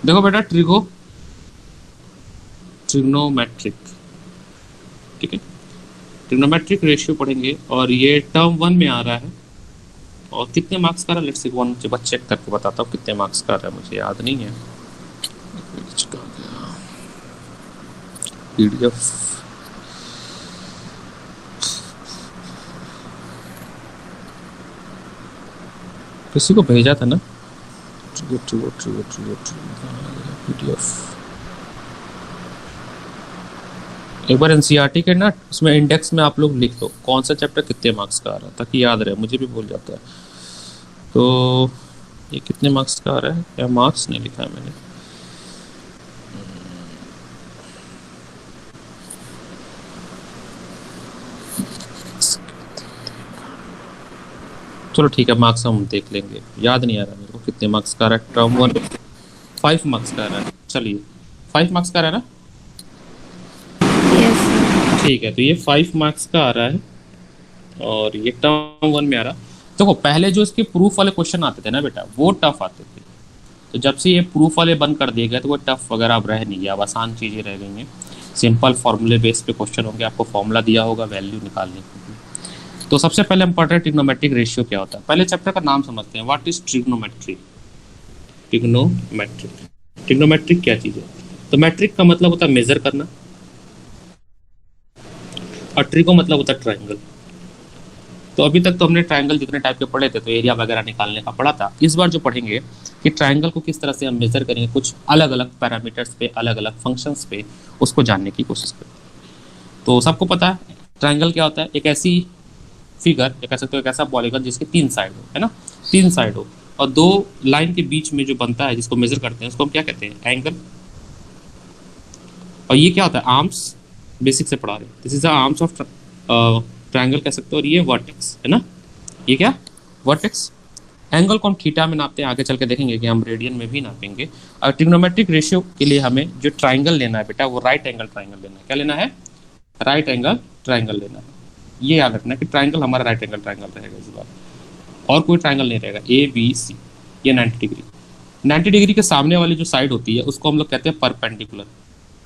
देखो बेटा, ट्रिग्नोमेट्रिक, ठीक है, ट्रिग्नोमेट्रिक रेशियो पढ़ेंगे और ये टर्म वन में आ रहा है। और कितने मार्क्स का रहा है, लेट्स सी, वन बस चेक करके बताता हूँ कितने मार्क्स का रहा है, मुझे याद नहीं है। पीडीएफ किसी को भेजा था ना, पीडीएफ एक बार एनसीईआरटी के ना उसमें इंडेक्स में आप लोग लिख दो कौन सा चैप्टर कितने मार्क्स का आ रहा है, ताकि याद रहे, मुझे भी भूल जाता है। तो ये कितने मार्क्स का आ रहा है, क्या मार्क्स नहीं लिखा है मैंने। चलो ठीक है, मार्क्स हम देख लेंगे, याद नहीं आ रहा मेरे को कितने मार्क्स का आ रहा है। टर्म वन 5 मार्क्स का आ रहा है, चलिए 5 मार्क्स का आ रहा है ना, यस सर। ठीक है। तो ये 5 मार्क्स का आ रहा है और ये टर्म वन में आ रहा। देखो पहले जो इसके प्रूफ वाले क्वेश्चन आते थे ना बेटा, वो टफ आते थे। तो जब से ये प्रूफ वाले बंद कर दिए गए तो वो टफ वगैरह अब रह नहीं गया, अब आसान चीज़ें रह गई हैं। सिंपल फॉर्मूले बेस पे क्वेश्चन होंगे, आपको फॉर्मूला दिया होगा वैल्यू निकालने की। तो सबसे पहले हम पढ़ रहे हैं ट्रिग्नोमेट्रिक रेशियो क्या होता है। पहले चैप्टर का नाम समझते हैं, what is trigonometry. Trigonometric, trigonometric क्या चीज़ है। तो मैट्रिक का मतलब होता है मेजर करना, और ट्रिगो मतलब होता है ट्राइंगल। तो अभी तक तो हमने ट्राइंगल जितने टाइप के पढ़े थे तो एरिया वगैरह निकालने का पढ़ा था। इस बार जो पढ़ेंगे कि ट्राइंगल को किस तरह से हम मेजर करेंगे, कुछ अलग अलग पैरामीटर्स पे, अलग अलग फंक्शंस पे, उसको जानने की कोशिश करें। तो सबको पता है ट्राइंगल क्या होता है, एक ऐसी फिगर या कह सकते हो एक ऐसा पॉलीगन जिसके 3 साइड हो, है ना, 3 साइड हो और 2 लाइन के बीच में जो बनता है जिसको मेजर करते हैं उसको हम क्या कहते हैं, एंगल। और ये क्या होता है, आर्म्स, बेसिक से पढ़ा रहे हैं, this is the arms of triangle कह सकते हो। और ये वर्टेक्स है ना, ये क्या, वर्टेक्स। एंगल को हम थीटा में नापते हैं, आगे चल के देखेंगे कि हम रेडियन में भी नापेंगे। और ट्रिग्नोमेट्रिक रेशियो के लिए हमें जो ट्राइंगल लेना है बेटा, वो राइट एंगल ट्राइंगल लेना है। क्या लेना है, राइट एंगल ट्राइंगल लेना है। ये याद रखना है कि ट्राइंगल हमारा राइट एंगल ट्राइंगल रहेगा इस बार, और कोई ट्राइंगल नहीं रहेगा। ए बी सी, ये 90 डिग्री, 90 डिग्री के सामने वाली जो साइड होती है उसको हम लोग कहते हैं परपेंडिकुलर,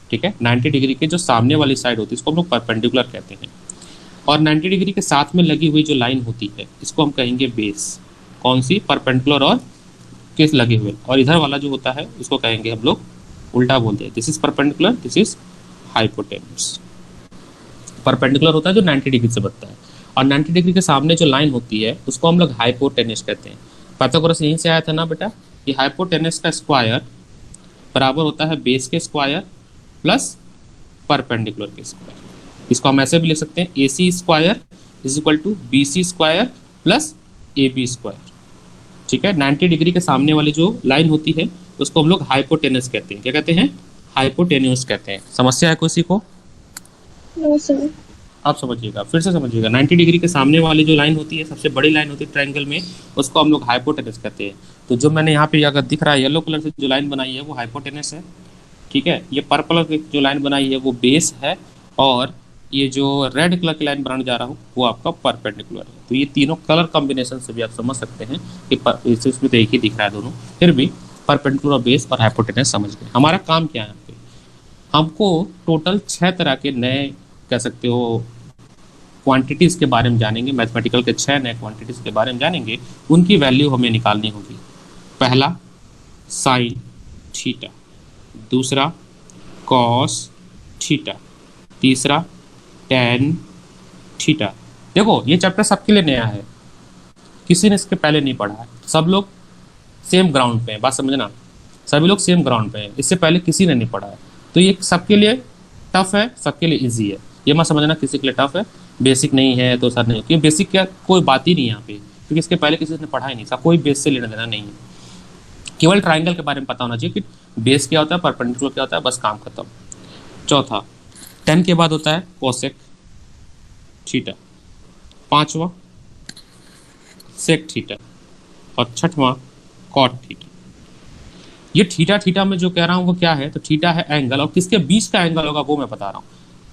ठीक है। 90 डिग्री के जो सामने वाली साइड होती है इसको हम लोग परपेंडिकुलर कहते हैं। और 90 डिग्री के साथ में लगी हुई जो लाइन होती है इसको हम कहेंगे बेस। कौन सी, परपेंडिकुलर और किस लगे हुए। और इधर वाला जो होता है उसको कहेंगे हम लोग, उल्टा बोलते हैं, this is perpendicular, this is hypotenuse. Perpendicular होता है जो 90 डिग्री से बनता है, और 90 डिग्री के सामने जो लाइन होती है उसको हम लोग हाइपोटेन्यूस कहते हैं। पाइथागोरस यहीं से आया था ना बेटा, कि हाइपोटेन्यूस का स्क्वायर बराबर होता है बेस के स्क्वायर प्लस परपेंडिकुलर के स्क्वायर। इसको हम ऐसे भी लिख सकते हैं, A C square is equal to B C square plus A B square, ठीक है। 90 डिग्री के सामने वाली जो लाइन होती है उसको हम लोग हाइपोटेन्यूस कहते हैं। क्या कहते हैं, हाइपोटेन्यूस कहते हैं। समस्या है किसी को, नो सर। आप समझिएगा, फिर से समझिएगा। 90 डिग्री के सामने वाली जो लाइन होती है, सबसे बड़ी लाइन होती है ट्रायंगल में, उसको हम लोग हाइपोटेनस कहते हैं। तो जो मैंने यहाँ पे अगर दिख रहा है येलो कलर से जो लाइन बनाई है वो हाइपोटेनस है, ठीक है। ये पर्पल की जो लाइन बनाई है वो बेस है, और ये जो रेड कलर की लाइन बनाने जा रहा हूँ वो आपका परपेंडिकुलर है। तो ये तीनों कलर कॉम्बिनेशन से भी आप समझ सकते हैं कि इसमें तो एक ही दिख रहा है दोनों, फिर भी परपेंडिकुलर, बेस और हाइपोटेनस समझ गए। हमारा काम क्या है यहाँ पे, हमको टोटल 6 तरह के नए, कह सकते हो, क्वांटिटीज़ के बारे में जानेंगे। मैथमेटिकल के 6 नए क्वांटिटीज़ के बारे में जानेंगे, उनकी वैल्यू हमें निकालनी होगी। पहला साइन थीटा, दूसरा कॉस थीटा, तीसरा टेन थीटा। देखो ये चैप्टर सबके लिए नया है, किसी ने इसके पहले नहीं पढ़ा है, सब लोग सेम ग्राउंड पे हैं, बात समझना, सभी लोग सेम ग्राउंड पे हैं, इससे पहले किसी ने नहीं पढ़ा है। तो ये सबके लिए टफ है, सबके लिए इजी है। ये मत समझना किसी के लिए टफ है, बेसिक नहीं है तो सर नहीं, क्योंकि बेसिक क्या कोई बात ही नहीं यहाँ पे, क्योंकि इसके पहले किसी ने पढ़ा ही नहीं, सब कोई बेस से लेना देना नहीं है। केवल ट्राइंगल के बारे में पता होना चाहिए कि बेस क्या होता है, परपेंडिकुलर क्या होता है, बस काम खत्म। चौथा, टेन के बाद होता है कोसेक थीटा, पांचवा सेक थीटा, और छठवां कॉट थीटा। ये थीटा थीटा में जो कह रहा हूँ वो क्या है, तो थीटा है एंगल, और किसके बीच का एंगल होगा वो मैं बता रहा हूँ।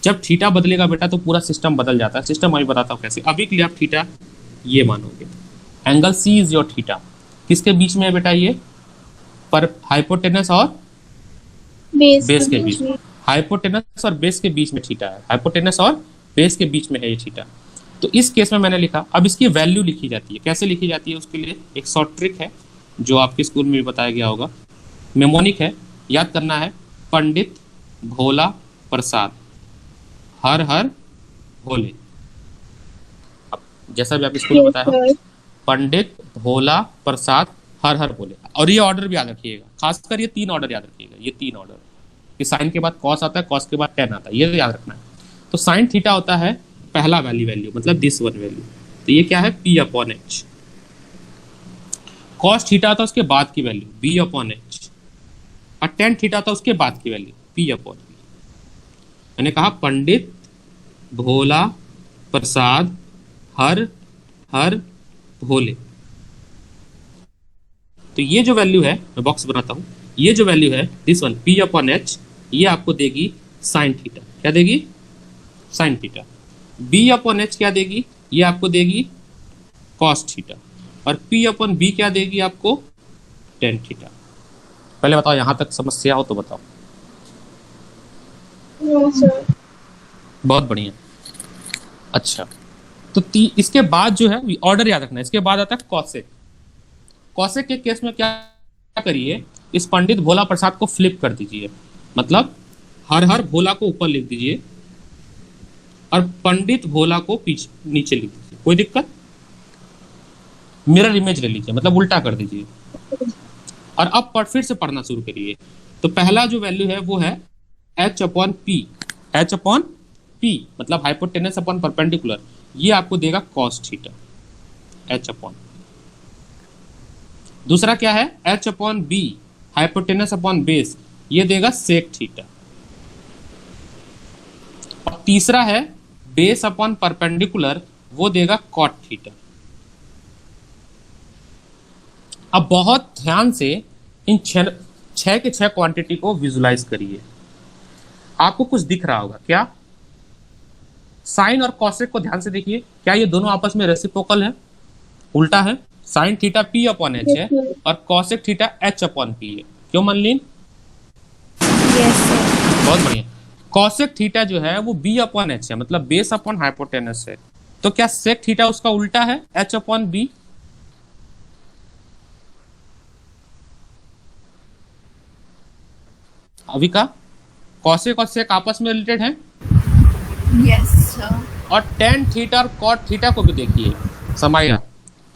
जब थीटा बदलेगा बेटा तो पूरा सिस्टम बदल जाता है। सिस्टम अभी बताता हूँ कैसे। अभी के लिए आप थीटा ये मानोगे, angle C is your theta, किसके बीच में है बेटा, ये पर हाइपोटेनस और बेस के बेस के बीच बीच। में। हाइपोटेनस और बेस के बीच में थीटा है, हाइपोटेनस और बेस के बीच में है ये थीटा। तो इस केस में मैंने लिखा, अब इसकी वैल्यू लिखी जाती है। कैसे लिखी जाती है उसके लिए एक शॉर्ट ट्रिक है जो आपके स्कूल में भी बताया गया होगा, मेमोनिक है, याद करना है। पंडित भोला प्रसाद हर हर भोले। अब जैसा भी आप स्कूल में यस बताया हो, सर। पंडित भोला प्रसाद हर हर भोले। और ये ऑर्डर भी याद रखिएगा, खासकर ये 3 ऑर्डर याद रखिएगा, ये 3 ऑर्डर कि साइन के बाद कॉस आता है, कॉस के बाद टेन आता है, ये तो याद रखना है। तो साइन थीटा होता है पहला वैल्यू मतलब दिस वन वैल्यू, तो ये क्या है P upon H. Cos theta था उसके बाद की वैल्यू बी अपॉन एच, और टेन थीटा था उसके बाद की वैल्यू पी अपॉन बी। मैंने कहा पंडित भोला प्रसाद हर हर भोले। तो ये जो वैल्यू है, मैं बॉक्स बनाता हूं, ये जो वैल्यू है this one P upon H, ये आपको देगी साइन थीटा। क्या देगी? Sine theta. B upon H क्या देगी? ये आपको देगी कॉस थीटा। और पी अपॉन बी क्या देगी आपको? Tan theta. पहले बताओ, यहां तक समस्या हो तो बताओ। No sir. बहुत बढ़िया। अच्छा, तो इसके बाद जो है ऑर्डर याद रखना है, इसके बाद आता है कॉसेक। कॉसेक के केस में क्या करिए, इस पंडित भोला प्रसाद को फ्लिप कर दीजिए, मतलब हर हर भोला को ऊपर लिख दीजिए और पंडित भोला को पीछे नीचे लिख दीजिए। कोई दिक्कत? मिरर इमेज ले लीजिए, मतलब उल्टा कर दीजिए। और अब फिर से पढ़ना शुरू करिए। तो पहला जो वैल्यू है वो है H upon P. H upon P मतलब हाइपोटेनस अपॉन परपेंडिकुलर, ये आपको देगा कॉस थीटा एच अपॉन। दूसरा क्या है? H upon B hypotenuse upon base, ये देगा सेक थीटा। और तीसरा है बेस अपॉन परपेंडिकुलर, वो देगा कॉट थीटा। अब बहुत ध्यान से इन छह के छह क्वांटिटी को विजुलाइज करिए। आपको कुछ दिख रहा होगा क्या? साइन और कॉसेक को ध्यान से देखिए, क्या ये दोनों आपस में रेसिप्रोकल है? उल्टा है। Sine theta P upon H है और cosec theta H upon P है। क्यों मनलीन? Yes sir. बहुत बढ़िया। कॉसेक थीटा जो है वो बी अपॉन एच है, मतलब बेस अपॉन हाइपोटेनस है। तो क्या सेक थीटा उसका उल्टा है? H upon B. अभी का कॉसेक और सेक आपस में रिलेटेड है। Yes sir. और टेन थीटा और कॉट थीटा को भी देखिए समाया,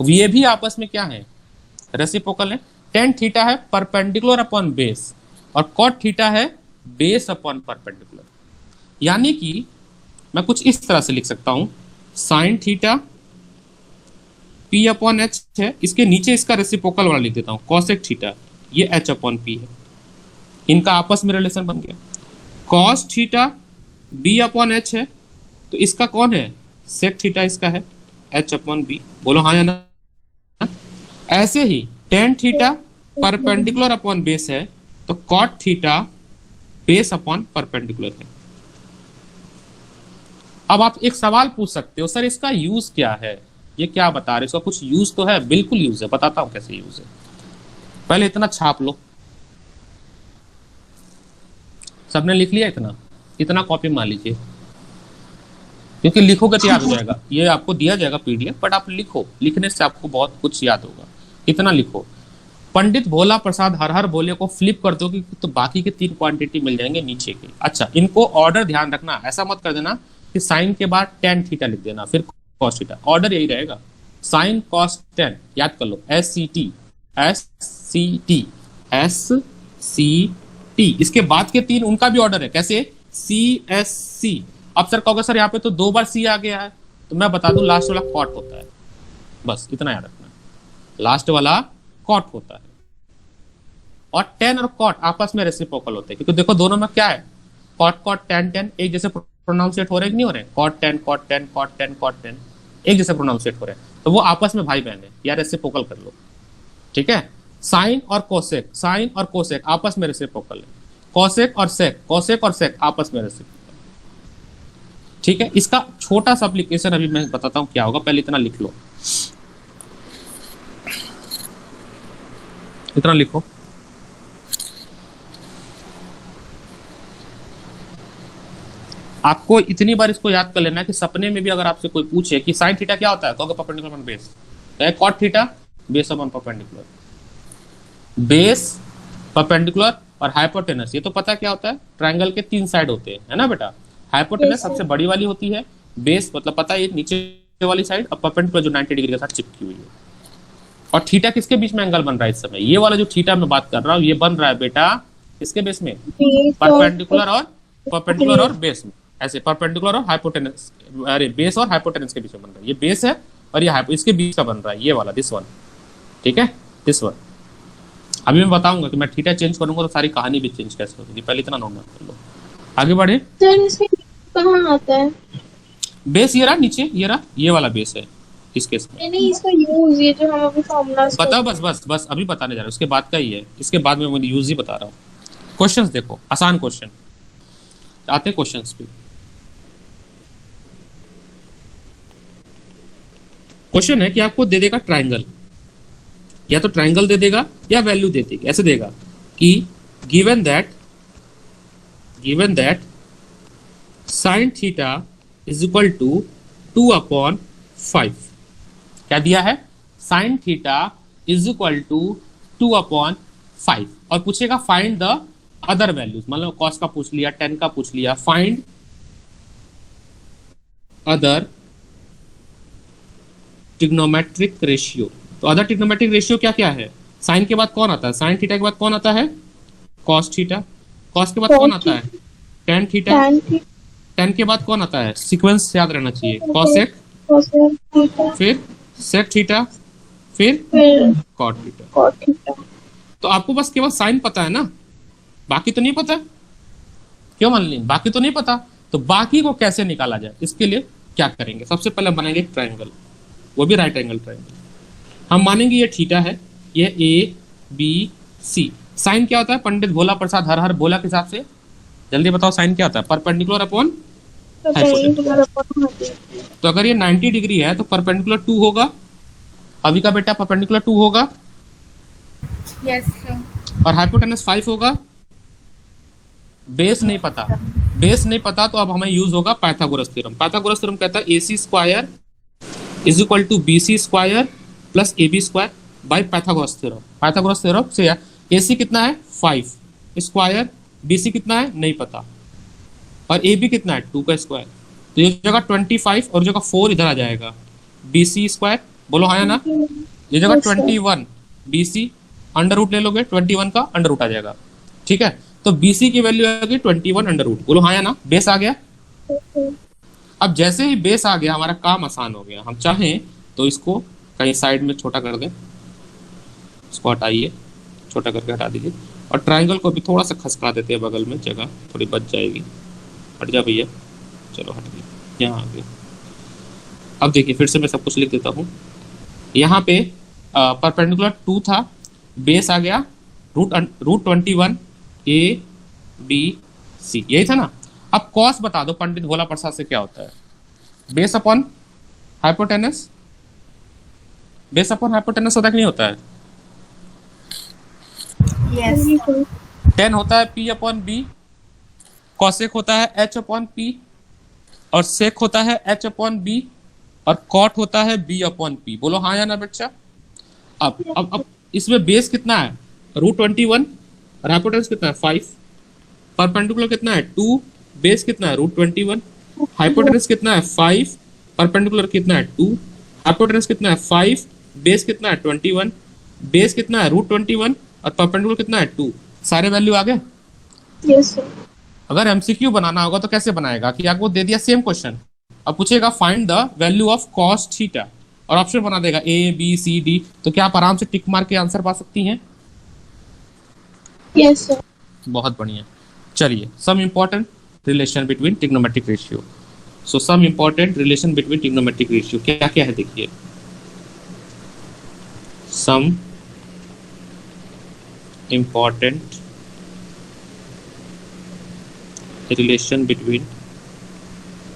ये भी आपस में क्या है? रेसिप्रोकल है। टेन थीटा है परपेंडिकुलर अपॉन बेस और कॉट थीटा है बेस अपॉन परपेंडिकुलर। यानी कि मैं कुछ इस तरह से लिख सकता हूं, sine theta P upon H है, इसके नीचे इसका रेसिप्रोकल वाला लिख देता हूं कॉसेक थीटा, ये एच अपॉन पी है। इनका आपस में रिलेशन बन गया। Cos theta B upon H है, तो इसका कौन है? सेक थीटा इसका है एच अपॉन बी। बोलो हाँ या ना? ऐसे ही tan theta perpendicular upon base है, तो cot theta base upon perpendicular है। अब आप एक सवाल पूछ सकते हो, सर इसका यूज क्या है? ये क्या बता रहे? इसका कुछ यूज तो है? बिल्कुल यूज है, बताता हूं कैसे यूज है। पहले इतना छाप लो। सबने लिख लिया? इतना इतना कॉपी मान लीजिए, क्योंकि लिखोगे तो याद हो जाएगा। ये आपको दिया जाएगा पीडीएफ, बट आप लिखो, लिखने से आपको बहुत कुछ याद होगा। इतना लिखो, पंडित भोला प्रसाद हर हर भोले को फ्लिप कर दोगे तो बाकी के 3 क्वांटिटी मिल जाएंगे नीचे के। अच्छा, इनको ऑर्डर ध्यान रखना, ऐसा मत कर देना कि साइन के बाद टेन थीटा लिख देना फिर कॉस थीटा। ऑर्डर यही रहेगा, साइन कॉस टेन, याद कर लो। S C T S C T S C T. इसके बाद के 3 उनका भी ऑर्डर है, कैसे? C S C. अब सर कहोगे सर यहाँ पे तो 2 बार सी आ गया है, तो मैं बता दूं लास्ट वाला कॉट होता है। बस इतना याद रखना, लास्ट वाला कॉट होता है। और टेन और कॉट आपस में रेसिप्रोकल होते हैं, क्योंकि देखो दोनों में क्या है, कॉट कॉट टेन टेन एक जैसे प्रोनाउंसिएट हो रहे हैं, नहीं हो रहे? Cot tan cot tan cot tan cot tan एक जैसे प्रोनाउंसिएट हो रहे हैं, तो वो आपस में भाई बहन है, या रेसिप्रोकल कर लो। ठीक है। साइन और कोसेक, साइन और कोसेक आपस में रेसिप्रोकल है। कोसेक और सेक आपस में रेसिप्रोकल। ठीक है। इसका छोटा सा एप्लीकेशन अभी मैं बताता हूं क्या होगा, पहले इतना लिख लो। इतना लिखो, आपको इतनी बार इसको याद कर लेना है कि सपने में भी अगर आपसे कोई पूछे कि साइन थीटा क्या होता है, कहोगे परपेंडिकुलर अपॉन बेस। तो cot theta base upon perpendicular, base perpendicular और हाइपोटेनस। ये तो पता क्या होता है, ट्रायंगल के 3 साइड होते हैं, है ना बेटा। हाइपोटेनस सबसे बड़ी वाली होती है, बेस मतलब पता है नीचे वाली साइड, और परपेंडिकुलर जो 90 डिग्री के साथ चिपकी हुई है। और थीटा किसके बीच में एंगल बन रहा है इस समय, ये वाला जो थीटा मैं बात कर रहा हूँ ये बन रहा है बेटा किसके बेस में, परपेंडिकुलर और बेस में। ऐसे परपेंडिकुलर और हाइपोटेनस, अरे बेस और हाइपोटेनस के बीच में बन रहा है, ये बेस है और ये इसके बीच का बन रहा है ये वाला, दिस वन, ठीक है, दिस वन। अभी मैं बताऊंगा कि मैं थीटा चेंज करूंगा तो सारी कहानी भी चेंज कैसे होगी, पहले इतना नोट कर लो। आगे बढ़े। कहाँ आता है बेस ये रहा नीचे, ये रहा, ये वाला बेस है इस केस में। नहीं, इसका यूज ये जो हम अभी फॉर्मूला बताओ, बस अभी बताने जा रहा हूँ, उसके बाद का ही है, इसके बाद में मैं यूज ही बता रहा हूँ। क्वेश्चंस देखो, आसान क्वेश्चन आते हैं क्वेश्चंस पे। क्वेश्चन है कि आपको दे देगा ट्रायंगल, या तो ट्रायंगल दे देगा या वैल्यू दे देगा, ऐसे देगा कि given that sine theta is equal to 2/5। क्या दिया है, sine theta is equal to 2/5, और पूछेगा फाइंड द अदर वैल्यूज, मतलब कॉस का पूछ लिया, टेन का पूछ लिया, फाइंड अदर ट्रिग्नोमेट्रिक रेशियो। तो अदर ट्रिग्नोमेट्रिक रेशियो क्या क्या है, साइन के बाद कौन आता है, साइन थीटा के बाद कौन आता है, कॉस थीटा, कॉस के बाद कौन आता है, टेन थीटा, टेन के बाद कौन आता है, सीक्वेंस याद रहना चाहिए, कॉसेक, फिर सेक थीटा, फिर कॉट थीटा। तो आपको बस केवल साइन पता है ना, बाकी तो नहीं पता, क्यों मान ली, बाकी तो नहीं पता। तो बाकी को कैसे निकाला जाए, इसके लिए क्या करेंगे, सबसे पहले बनाएंगे एक ट्रायंगल, वो भी राइट एंगल ट्रायंगल। हम मानेंगे ये थीटा है, ये ए बी सी। साइन क्या होता है, पंडित भोला प्रसाद हर हर बोला के हिसाब से जल्दी बताओ, साइन क्या होता है, परपेंडिकुलर अपॉन हाइपोटेनस। तो अगर ये 90 डिग्री है तो परपेंडिकुलर 2 होगा, अभी का बेटा परपेंडिकुलर 2 होगा, यस सर, और हाइपोटेनस 5 होगा। बेस नहीं पता, बेस नहीं पता तो अब हमें यूज होगा पाइथागोरस थ्योरम। पाइथागोरस थ्योरम कहता है AC square is equal to BC square plus AB square by Pythagoras theorem. Pythagoras theorem से AC कितना है 5 स्क्वायर, BC कितना है नहीं पता, और AB कितना है 2 का स्क्वायर। तो ये जगह 25 और जगह 4 इधर आ जाएगा, BC स्क्वायर, बोलो हाँ या ना, ये जगह 21 BC अंडर रूट ले लोगे, 21 का अंडर रूट आ जाएगा, ठीक है। तो BC की वैल्यू आ गई 21 अंडर रूट, बोलो हाँ या ना, बेस आ गया। अब जैसे ही बेस आ गया हमारा काम आसान हो गया, हम चाहें तो इसको कहीं साइड में छोटा कर दें, इसको हटाइए, छोटा करके हटा दीजिए, और ट्रायंगल को भी थोड़ा सा खसका देते हैं, बगल में जगह थोड़ी बच जाएगी, हट जा भैया, चलो हट गया, यहाँ आ गया। अब देखिए फिर से मैं सब कुछ लिख देता हूँ, यहाँ पे परपेंडिकुलर 2 था, बेस आ गया रूट 21 ABC, यही था ना। अब कॉस बता दो पंडित भोला प्रसाद से क्या होता है, base upon hypotenuse, base upon hypotenuse होता है कि नहीं होता है, यस, टेन होता है P अपॉन B, कॉसेक होता है H अपॉन P, और सेक होता है H अपॉन B, और कॉट होता है B अपॉन P। बोलो हाँ या ना बच्चा। अब इसमें बेस कितना है रूट 21 और हाइपोटेनस कितना है 5, परपेंडिकुलर कितना है 2, बेस कितना है रूट 21, हाइपोटेनस कितना है 5, परपेंडिकुलर कितना है 2, हाइपोटेनस कितना है 5, बेस कितना है 21, बेस कितना है रूट 21 और परपेंडिकुलर कितना है 2। सारे वैल्यू आ गए। Yes sir. अगर एमसीक्यू बनाना होगा तो कैसे बनाएगा कि आपको दे दिया सेम क्वेश्चन, अब पूछेगा find the value of cos theta, और ऑप्शन बना देगा A B C D। तो क्या आप आराम से टिक मार के आंसर पा सकती हैं। Yes sir. बहुत बढ़िया। चलिए, some important relation between trigonometric ratio. So some important relation between trigonometric ratio क्या क्या है, देखिए। Some important relation between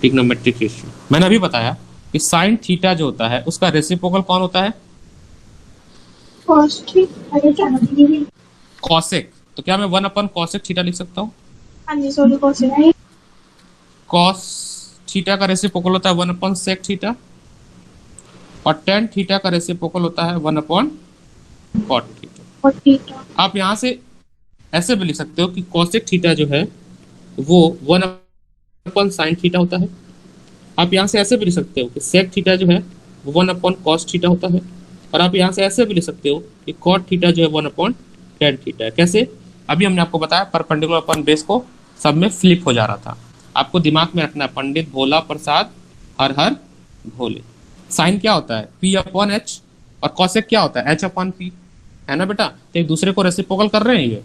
trigonometric ratio, मैंने अभी बताया कि साइन थीटा जो होता है उसका रेसिप्रोकल कौन होता है, कॉसेक। तो क्या मैं 1/cosec थीटा लिख सकता हूँ, हाँ जी, सॉरी, कोसेक। कॉस थीटा का रेसिप्रोकल होता है 1 अपॉन सेक थीटा, और टेन थीटा का रेसिप्रोकल होता है 1 अपॉन कॉट थीटा। और थीटा। आप यहाँ से ऐसे भी लिख सकते हो कि कॉसेक थीटा जो है वो 1 अपॉन साइन थीटा होता है। आप यहाँ से ऐसे भी लिख सकते हो कि सेक थीटा जो है वो 1 अपॉन कॉस थीटा होता है। और आप यहाँ से ऐसे भी लिख सकते हो कि कॉट थीटा जो है 1 अपॉन टेन थीटा है। कैसे? अभी हमने आपको बताया परपेंडिकुलर अपॉन बेस को सब में फ्लिप हो जा रहा था। आपको दिमाग में रखना है पंडित भोला प्रसाद हर हर भोले। साइन क्या होता है? पी अपॉन एच, और कॉसेक क्या होता है? एच अपॉन पी, है ना बेटा? तो एक दूसरे को रेसिप्रोकल कर रहे हैं ये।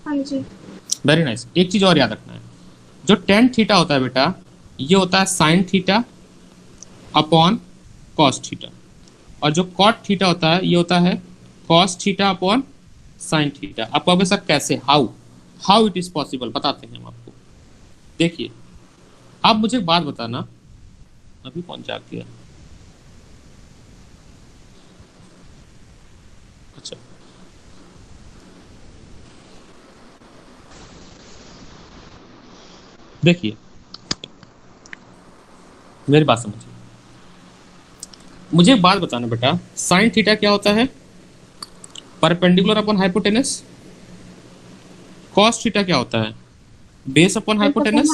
हाँ जी। Very nice. एक चीज और याद रखना है, जो टेन थीटा होता है बेटा ये होता है sine theta upon cos theta, और जो कॉट थीटा होता है ये होता है cos theta upon sine theta. आप कहोगे सर कैसे, हाउ इट इज पॉसिबल? बताते हैं हम आपको। देखिए, आप मुझे एक बात बताना, अभी कौन जाग गया? अच्छा, देखिए मेरी बात समझिए, मुझे एक बात बताना बेटा, साइन थीटा क्या होता है? Perpendicular upon hypotenuse. Cos theta क्या होता है? Base upon hypotenuse.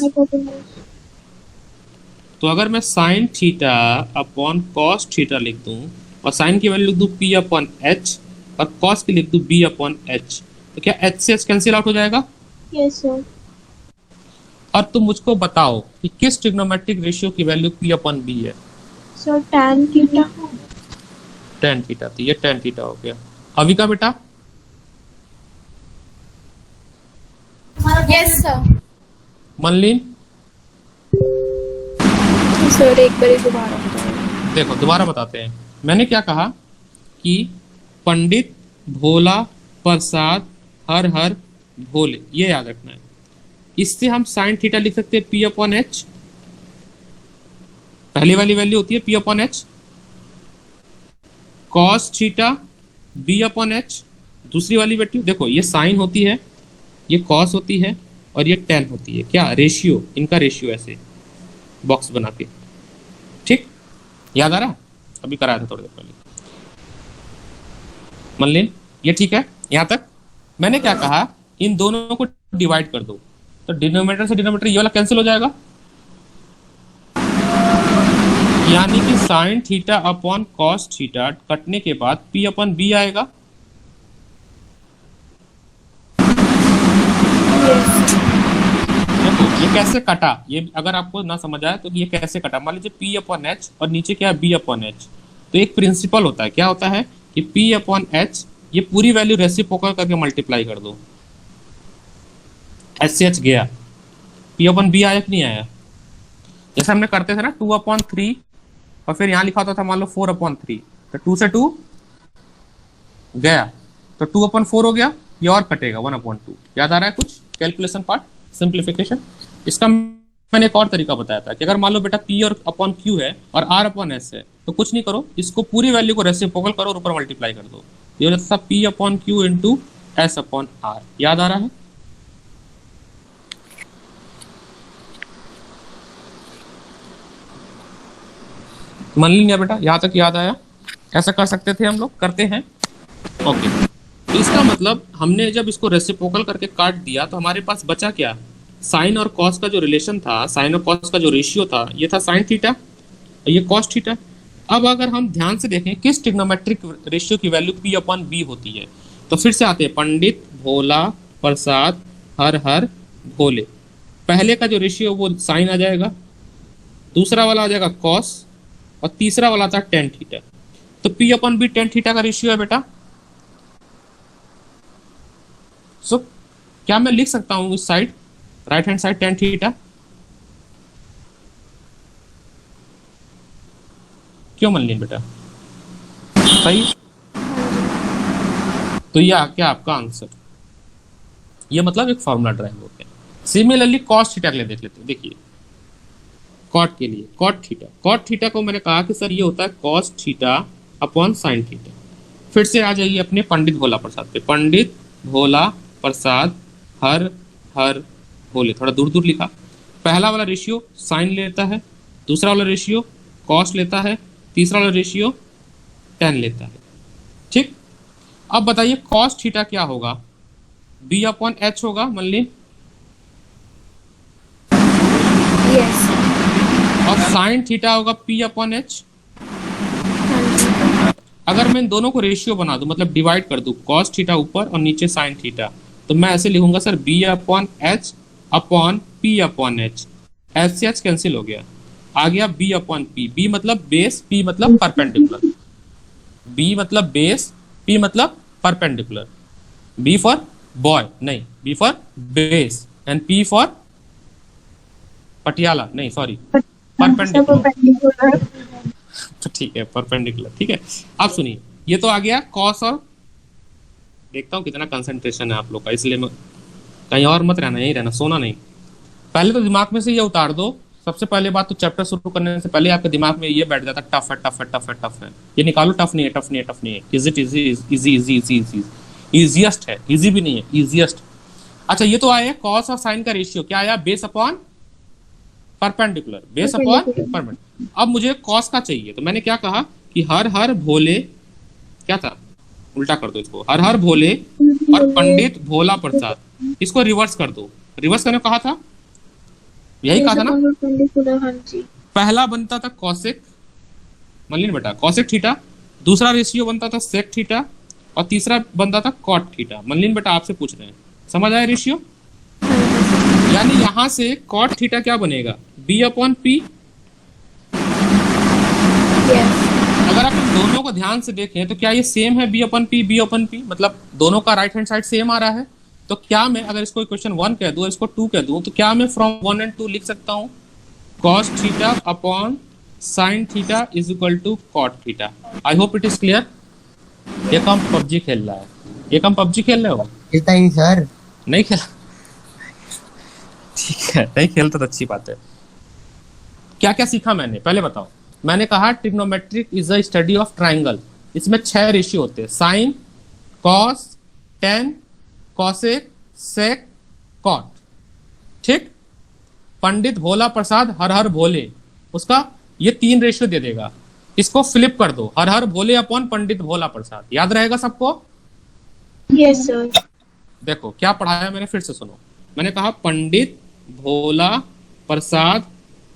तो अगर मैं sign theta upon cos theta लिख दूं, और साइन की वैल्यू लिख दूं पी अपॉन एच, और कॉस की लिख दूं बी अपॉन एच, तो क्या एच से एच कैंसिल आउट हो जाएगा? Yes sir. और तुम मुझको बताओ कि किस ट्रिग्नोमेट्रिक रेशियो की वैल्यू पी अपॉन बी है? Sir tan theta. Tan theta. तो ये टेन थीटा हो गया। अभी का बेटा? Yes sir. मनलीन? सर एक बार दोबारा बताओ। देखो दोबारा बताते हैं। मैंने क्या कहा कि पंडित भोला प्रसाद हर हर भोले, ये याद रखना है। इससे हम साइन थीटा लिख सकते हैं पी अपॉन एच, पहली वाली वैल्यू होती है P upon H. Cos theta B upon H, दूसरी वाली वैल्यू देखो, ये साइन होती है, ये कॉस होती है, और ये टेन होती है। क्या रेशियो? इनका रेशियो ऐसे बॉक्स बना के, ठीक? याद आ रहा है? अभी कराया था थोड़ी देर पहले। मनलिन, ये ठीक है यहां तक? मैंने क्या कहा, इन दोनों को डिवाइड कर दो, तो डिनोमिनेटर से डिनोमिनेटर ये वाला कैंसिल हो जाएगा, यानी कि sign theta upon cos theta कटने के बाद पी अपॉन बी आएगा। देखो ये कैसे कटा, ये अगर आपको ना समझ आए तो ये कैसे कटा। मान लीजिए पी अपॉन एच और नीचे क्या है बी अपॉन एच, तो एक प्रिंसिपल होता है, क्या होता है कि पी अपॉन एच ये पूरी वैल्यू रेसिप्रोकल करके मल्टीप्लाई कर दो। एच से एच गया, पी अपॉन बी आया कि नहीं आया? जैसे हमने करते थे ना 2 अपॉन 3, और फिर यहाँ लिखा होता था मान लो 4 अपॉन 3, तो 2 से 2 गया, तो 2 अपॉन 4 हो गया, ये और कटेगा 1 अपॉन 2। याद आ रहा है कुछ कैलकुलेशन पार्ट, सिंप्लीफिकेशन? इसका मैंने एक और तरीका बताया था कि अगर मान लो बेटा पी और अपॉन क्यू है और आर अपॉन एस है, तो कुछ नहीं करो, इसको पूरी वैल्यू को रेसिप्रोकल करो और ऊपर मल्टीप्लाई कर दो। ये हो जाता P upon Q into S upon R. याद आ रहा है? मान लिया बेटा, यहां तक याद आया? ऐसा कर सकते थे हम लोग, करते हैं। ओके, तो इसका मतलब हमने जब इसको रेसिप्रोकल करके काट दिया तो हमारे पास बचा क्या? साइन और कॉस का जो रिलेशन था, साइन और कॉस का जो रेशियो था, ये था साइन थीटा और ये कॉस थीटा। अब अगर हम ध्यान से देखें किस ट्रिग्नोमेट्रिक रेशियो की वैल्यू पी अपॉन बी होती है, तो फिर से आते हैं पंडित भोला प्रसाद हर हर भोले। पहले का जो रेशियो वो साइन आ जाएगा, दूसरा वाला आ जाएगा कॉस, और तीसरा वाला था टेन थीटा। तो P upon B tan theta का रेशियो है बेटा। सो क्या मैं लिख सकता हूं इस side, right hand side tan theta? क्यों मान लिया बेटा? सही। तो ये आ क्या आपका आंसर? ये मतलब एक फॉर्मूला ड्राइव हो गया। सिमिलरली कॉस थीटा के लिए देख लेते हैं। देखिए कॉट के लिए, कॉट थीटा, कॉट थीटा को मैंने कहा कि सर ये होता है cos theta upon sine theta. फिर से आ जाइए अपने पंडित भोला प्रसाद पे, पंडित भोला प्रसाद हर हर भोले, थोड़ा दूर दूर लिखा। पहला वाला रेशियो साइन लेता है, दूसरा वाला रेशियो कॉस लेता है, तीसरा वाला रेशियो टेन लेता है। ठीक, अब बताइए कॉस थीटा क्या होगा? बी अपॉन एच होगा मल्लिन, यस। और साइन थीटा होगा पी अपॉन एच। हाँ जी। अगर मैं इन दोनों को रेशियो बना दूं, मतलब डिवाइड कर दूं, कॉस थीटा ऊपर और नीचे साइन थीटा, तो मैं ऐसे लिखूंगा sir B upon H upon P upon H. H से एच कैंसिल हो गया, आ गया बी अपॉन पी। बी मतलब बेस, पी मतलब परपेंडिकुलर। बी मतलब बेस, पी मतलब परपेंडिकुलर। बी फॉर बॉय नहीं, B for base, and P for Patiala नहीं, सॉरी परपेंडिकुलर। तो ठीक है, परपेंडिकुलर। ठीक है, अब सुनिए, ये तो आ गया कॉस, और देखता हूँ कितना कंसंट्रेशन है आप लोग का, इसलिए मैं कहीं और मत रहना, यही रहना, सोना नहीं। पहले तो दिमाग में से ये उतार दो। सबसे पहले बात तो चैप्टर शुरू करने से पहले आपके दिमाग में ये बैठ जाता है टफ है, टफ है, टफ है, टफ है। ये निकालो, टफ नहीं है, टफ नहीं है, टफ नहीं है। Is it easy, easy, easy, easy, easy, easiest है, इजी भी नहीं है, इजिएस्ट। अच्छा, ये तो आया कॉस और साइन का रेशियो, क्या आया? Base upon perpendicular, base upon perpendicular. अब मुझे कॉस का चाहिए, तो मैंने क्या कहा कि हर हर भोले, क्या था, उल्टा कर दो इसको, हर हर भोले और पंडित भोला प्रसाद। इसको रिवर्स कर दो। रिवर्स करने को कहा था, यही कहा था ना? हाँ जी। पहला बनता था कॉसेक, मलिन बेटा, कॉसेक थीटा। दूसरा रेशियो बनता था सेक थीटा, और तीसरा बनता था कॉट थीटा। मलिन बेटा आपसे पूछ रहे हैं, समझ आया रेशियो? यानी यहां से कॉट थीटा क्या बनेगा? B upon P. अगर आप इन दोनों को ध्यान से देखें तो क्या ये सेम है? बी अपन पी, बी अपन पी, मतलब दोनों का राइट हैंड साइड सेम आ रहा है। तो क्या मैं अगर इसको इक्वेशन 1 कह दूं, इसको 2 कह दूं, तो क्या मैं फ्रॉम 1 एंड 2 लिख सकता हूं? cos theta upon sine theta is equal to cot theta. I hope it is clear. ये कम पबजी खेल रहा है, ये कम पबजी खेल रहे हो? खेलता ही सर नहीं खेला? ठीक है, नहीं खेलता तो अच्छी बात है। क्या क्या सीखा मैंने, पहले बताओ। मैंने कहा trigonometric is a study of triangle. इसमें 6 रेशियो होते हैं, साइन, कॉस, टेन, कॉसेक, सेक, कॉट। ठीक, पंडित भोला प्रसाद हर हर भोले, उसका ये 3 रेशियो दे देगा। इसको फ्लिप कर दो, हर हर भोले अपॉन पंडित भोला प्रसाद। याद रहेगा सबको? Yes sir. देखो क्या पढ़ाया मैंने, फिर से सुनो। मैंने कहा पंडित भोला प्रसाद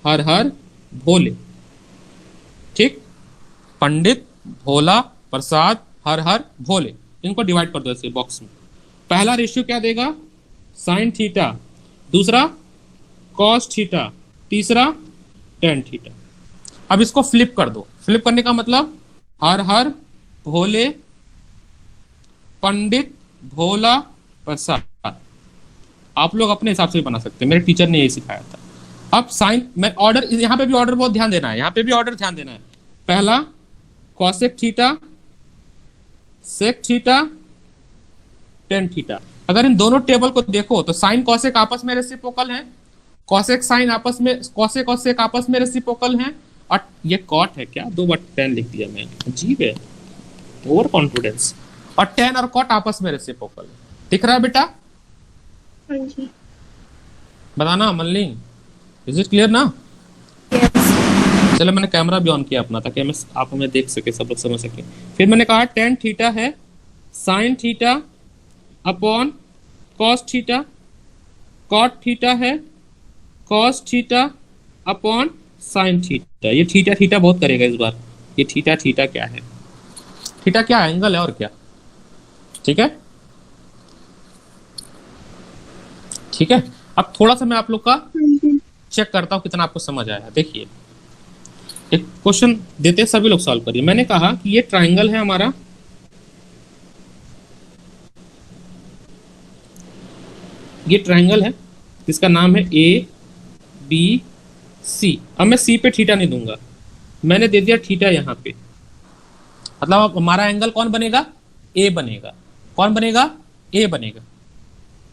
हर हर भोले। ठीक, पंडित भोला प्रसाद हर हर भोले, इनको डिवाइड कर दो ऐसे बॉक्स में। पहला रेशियो क्या देगा? साइन थीटा, दूसरा कॉस थीटा, तीसरा टेन थीटा। अब इसको फ्लिप कर दो। फ्लिप करने का मतलब हर हर भोले पंडित भोला प्रसाद। आप लोग अपने हिसाब से भी बना सकते हैं, मेरे टीचर ने यही सिखाया था। अब साइन में ऑर्डर, यहां पे भी ऑर्डर बहुत ध्यान देना है, यहां पे भी ऑर्डर ध्यान देना है। पहला cosec theta, sec theta, tan theta. अगर इन दोनों टेबल को देखो तो साइन कॉसेक आपस में रेसिप्रोकल हैं, कॉसेक साइन आपस में, कॉसेक और सेक आपस में रेसिप्रोकल हैं, और ये कॉट है क्या, 2/10 लिख दिया मैंने, अजीब है, ओवर कॉन्फिडेंस। और टेन और कॉट आपस में रेसिप्रोकल है। दिख रहा है बेटा? हाँ जी। बताना मल्लिंग, इज इट क्लियर ना? यस। चलो मैंने कैमरा भी ऑन किया अपना, ताकि हमें आप हमें देख सके, सब लोग समझ सके। फिर मैंने कहा टेन थीटा है sine theta upon cos theta, cot theta है cos theta upon sine theta. ये थीटा थीटा बहुत करेगा इस बार। ये थीटा थीटा क्या है? थीटा क्या एंगल है और क्या? ठीक है, ठीक है। अब थोड़ा सा मैं आप लोग का चेक करता हूं कितना आपको समझ आया। देखिए, एक क्वेश्चन देते सभी लोग सॉल्व करिए। मैंने कहा कि ये ट्राइंगल है हमारा, ये ट्राइंगल है, इसका नाम है ए बी सी। अब मैं सी पे थीटा नहीं दूंगा, मैंने दे दिया थीटा यहाँ पे। मतलब अब हमारा एंगल कौन बनेगा? ए बनेगा। कौन बनेगा? ए बनेगा।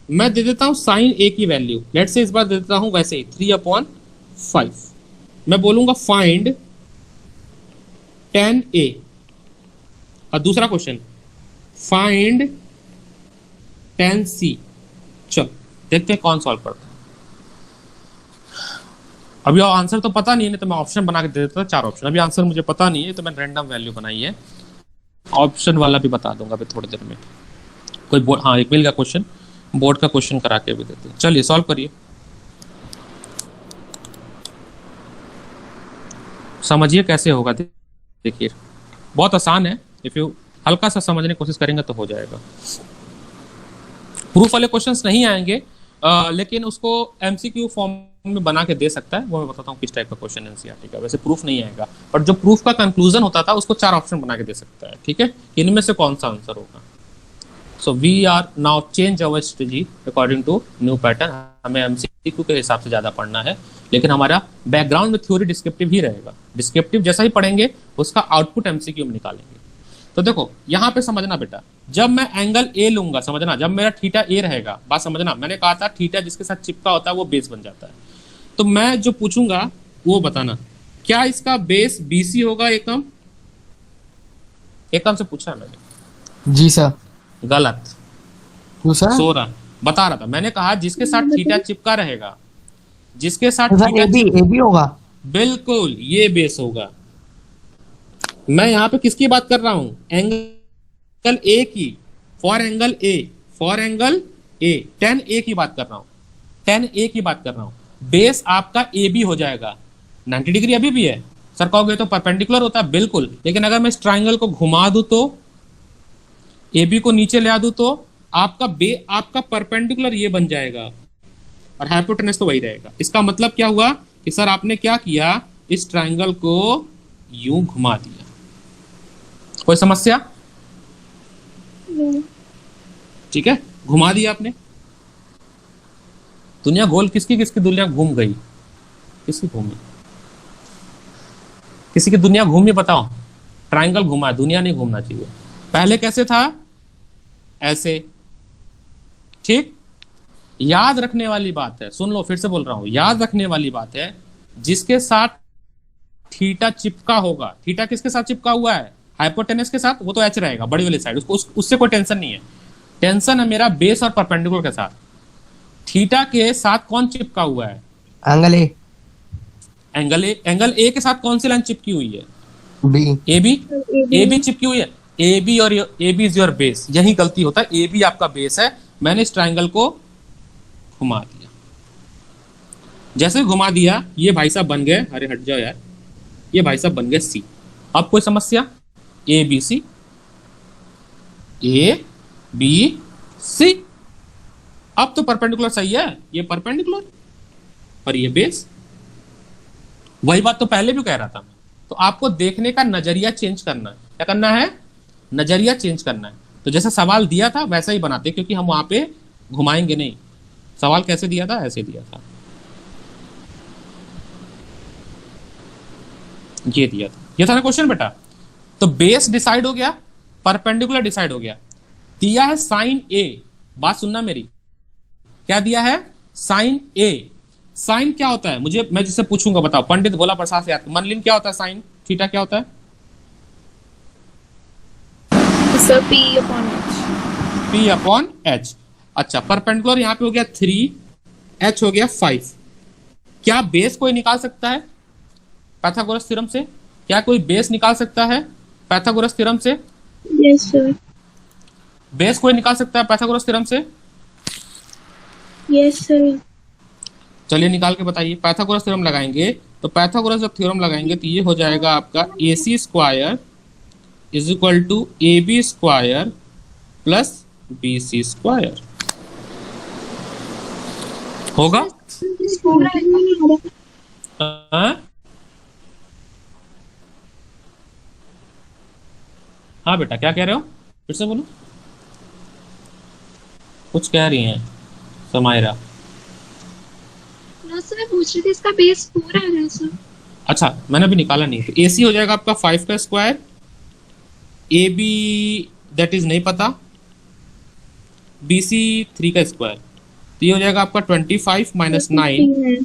मैं दे देता हूं साइन ए की वैल्यू, लेट से इस बार दे देता हूं वैसे ही 3/5। मैं बोलूंगा फाइंड tan ए। और दूसरा क्वेश्चन फाइंड tan सी। चलो देखते हैं कौन सॉल्व करता है। अभी आंसर तो पता नहीं है, नहीं तो मैं ऑप्शन बना के दे देता था 4 ऑप्शन। अभी आंसर मुझे पता नहीं है तो मैंने रैंडम वैल्यू बनाई है। ऑप्शन वाला भी बता दूंगा अभी थोड़ी देर में। कोई बोर्ड, हाँ एक मिल गया क्वेश्चन, बोर्ड का क्वेश्चन करा के भी देते हैं। चलिए सॉल्व करिए, समझिए कैसे होगा। देखिए बहुत आसान है, इफ यू हल्का सा समझने की कोशिश करेंगे तो हो जाएगा। प्रूफ वाले क्वेश्चंस नहीं आएंगे, लेकिन उसको एमसीक्यू फॉर्म में बना के दे सकता है, वो मैं बताता हूँ किस टाइप का क्वेश्चन एनसीईआरटी का। वैसे प्रूफ नहीं आएगा, बट जो प्रूफ का कंक्लूजन होता था उसको 4 ऑप्शन बना के दे सकता है, ठीक है। इनमें से कौन सा आंसर होगा। So we are now change our strategy according to new pattern. हमें एमसीक्यू के हिसाब से ज्यादा पढ़ना है, लेकिन हमारा बैकग्राउंड में थ्योरी डिस्क्रिप्टिव ही रहेगा। डिस्क्रिप्टिव जैसा ही पढ़ेंगे उसका आउटपुट एमसीक्यू में निकालेंगे। तो देखो यहाँ पे समझना बेटा, जब मैं एंगल ए लूंगा, समझना, जब मेरा थीटा ए रहेगा, बात समझना, मैंने कहा था थीटा जिसके साथ चिपका होता है वो बेस बन जाता है। तो मैं जो पूछूंगा वो बताना, क्या इसका बेस बीसी होगा एकदम, एकदम से पूछा मैंने। जी सर। गलत। क्यों सर? सो रहा बता रहा था, मैंने कहा जिसके साथ थीटा चिपका रहेगा, जिसके साथ सर थीटा ए बी होगा। बिल्कुल ये बेस होगा। मैं यहाँ पे किसकी बात कर रहा हूं, एंगल ए की, for angle A, for angle A, tan A की बात कर रहा हूं, टेन ए की बात कर रहा हूं। बेस आपका ए बी हो जाएगा। 90 डिग्री अभी भी है सर, कहोगे तो परपेंडिकुलर होता है, बिल्कुल, लेकिन अगर मैं इस ट्राइंगल को घुमा दूं तो, ए बी को नीचे ले आ दूं तो आपका परपेंडिकुलर ये बन जाएगा और हाइपोटेनस तो वही रहेगा। इसका मतलब क्या हुआ कि सर आपने क्या किया, इस ट्राइंगल को यूं घुमा दिया। कोई समस्या? ठीक है, घुमा दिया आपने। दुनिया गोल किसकी किसकी दुनिया घूम गई, किसकी घूमी, किसी की दुनिया घूमी बताओ। ट्राइंगल घुमा, दुनिया नहीं घूमना चाहिए। पहले कैसे था, ऐसे, ठीक। याद रखने वाली बात है, सुन लो फिर से बोल रहा हूं, याद रखने वाली बात है, जिसके साथ थीटा चिपका होगा, थीटा किसके साथ चिपका हुआ है, हाइपोटेनस के साथ, वो तो एच रहेगा बड़ी वाली साइड, उसको उससे कोई टेंशन नहीं है। टेंशन है मेरा बेस और परपेंडिकुलर के साथ। थीटा के साथ कौन चिपका हुआ है, एंगल ए। एंगल ए के साथ कौन सी लाइन चिपकी हुई है, बी। ए बी चिपकी हुई है। ए बी और A B is your base, यही गलती होता है, ए बी आपका बेस है। मैंने इस ट्राइंगल को घुमा दिया, जैसे घुमा दिया ये भाई साहब बन गए, अरे हट जाओ यार, ये भाई साहब बन गए सी। अब कोई समस्या, A B C, A B C. अब तो परपेंडिकुलर सही है, ये परपेंडिकुलर और ये बेस। वही बात तो पहले भी कह रहा था मैं। तो आपको देखने का नजरिया चेंज करना है। क्या करना है, नजरिया चेंज करना है। तो जैसा सवाल दिया था वैसा ही बनाते, क्योंकि हम वहां पे घुमाएंगे नहीं। सवाल कैसे दिया था, ऐसे दिया था, ये दिया था, ये था ना क्वेश्चन बेटा। तो बेस डिसाइड हो गया, परपेंडिकुलर डिसाइड हो गया। दिया है साइन ए, बात सुनना मेरी, क्या दिया है, साइन ए। साइन क्या होता है, मुझे, मैं जिससे पूछूंगा बताओ, पंडित भोला प्रसाद से याद, मनलिन क्या होता है साइन, थीटा क्या होता है, sir P upon H. P upon H. अच्छा, परपेंडिकुलर यहां पे हो गया 3, एच हो गया 5। क्या बेस कोई निकाल सकता है पाइथागोरस थ्योरम से, क्या कोई बेस निकाल सकता है पाइथागोरस थ्योरम से, यस सर। बेस कोई निकाल सकता है पाइथागोरस थ्योरम से, यस सर। चलिए निकाल के बताइए। पाइथागोरस थ्योरम लगाएंगे तो पाइथागोरस जब थ्योरम लगाएंगे तो ये हो जाएगा आपका AC square is equal to AB square plus BC square होगा। हाँ बेटा, क्या कह रहे हो, फिर से बोलो। कुछ कह रही हैं समायरा। सर मैं पूछ रही थी इसका बेस 4 आ रहा है सर। अच्छा, मैंने अभी निकाला नहीं। तो AC हो जाएगा आपका 5 का स्क्वायर, AB दैट इज नहीं पता, BC 3 का स्क्वायर, तो ये हो जाएगा आपका 25 माइनस 9।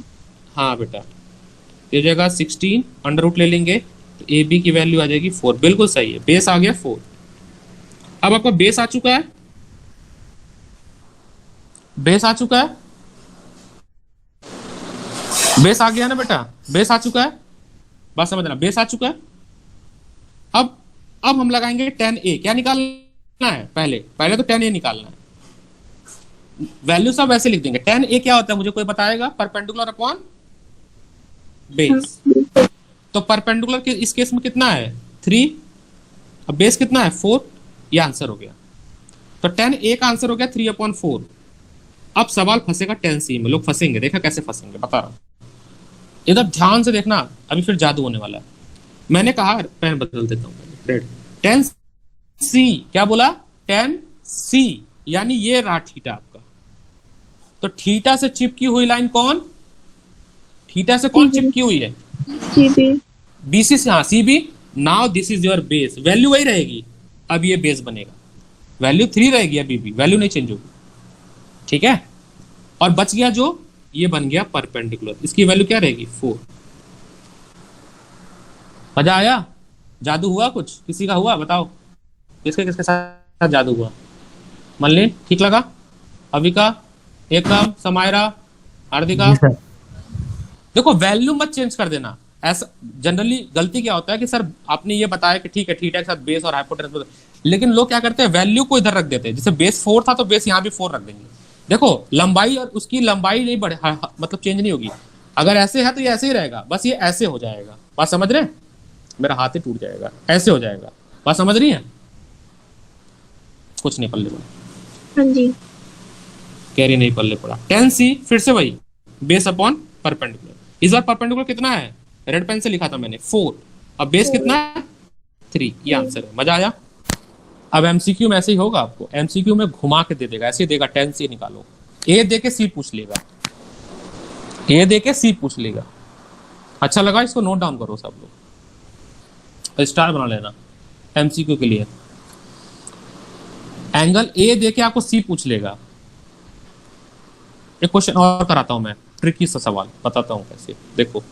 हाँ बेटा, ये हो जाएगा 16, अंडर रूट ले लेंगे तो AB की वैल्यू आ जाएगी 4। बिल्कुल सही है, बेस आ गया 4। अब आपका बेस आ चुका है, बेस आ चुका है। बेस आ गया ना बेटा, बेस आ चुका है, बस समझना बेस आ चुका है। अब अब हम लगाएंगे tan a। क्या निकालना है? पहले पहले तो tan a निकालना है। वैल्यू सब वैसे लिख देंगे। tan a क्या होता है मुझे कोई बताएगा? Perpendicular upon base. तो परपेंडिकुलर इस केस में कितना है? 3। अब बेस कितना है? 4। ये आंसर हो गया। तो tan a का आंसर हो गया 3/4। अब सवाल फंसेगा tan c में। लोग फंसेंगे, देखा कैसे फंसेंगे बता रहा हूं। इधर ध्यान से देखना, अभी फिर जादू होने वाला है। मैंने कहा, पेन बदल देता हूँ रेड। tan c क्या बोला? tan c यानी ये रहा थीटा आपका। तो थीटा से चिपकी हुई लाइन कौन? थीटा से कौन चिपकी हुई है? CB। बीसी से, हाँ CB। Now this is your base. Value वही रहेगी, अब ये बेस बनेगा। वैल्यू 3 रहेगी अभी भी, वैल्यू नहीं चेंज होगी, ठीक है। और बच गया जो, ये बन गया परपेंडिकुलर। इसकी वैल्यू क्या रहेगी? 4। मजा आया? जादू हुआ कुछ? किसी का हुआ? बताओ किसके किसके साथ जादू हुआ? मल्लिन ठीक लगा? अविका, एकम, समायरा, हार्दिका। जी सर। देखो वैल्यू मत चेंज कर देना। ऐसा जनरली गलती क्या होता है कि सर आपने ये बताया कि ठीक है थीटा के साथ बेस और हाइपोटेनस, लेकिन लोग क्या करते हैं वैल्यू को इधर रख देते हैं। जैसे बेस 4 था तो बेस यहाँ भी 4 रख देंगे। देखो लंबाई और उसकी लंबाई नहीं बढ़े, मतलब चेंज नहीं होगी। अगर ऐसे है तो ये ऐसे ही रहेगा, बस ये ऐसे हो जाएगा। बात समझ रहे हैं? मेरा हाथ ही टूट जाएगा, ऐसे हो जाएगा। बात समझ रही है? कुछ नहीं पल्ले पड़ा, हाँ जी। कैरी नहीं पल्ले पड़ा। tan c फिर से वही, बेस अपॉन परपेंडिकुलर। इस बार परपेंडिकुलर कितना है? रेड पेन से लिखा था मैंने 4। अब बेस कितना है? 3। ये आंसर है। मजा आया? अब एमसीक्यू में ऐसे ही होगा, आपको एमसीक्यू में घुमा के दे देगा, ऐसे ही देगा tan c निकालो। ए दे के सी पूछ लेगा, ए दे के सी पूछ लेगा। अच्छा लगा? इसको नोट डाउन करो सब लोग, स्टार बना लेना एमसीक्यू के लिए। एंगल ए दे के आपको सी पूछ लेगा। एक क्वेश्चन और कराता हूं मैं, ट्रिकी सा सवाल बताता हूं कैसे। देखो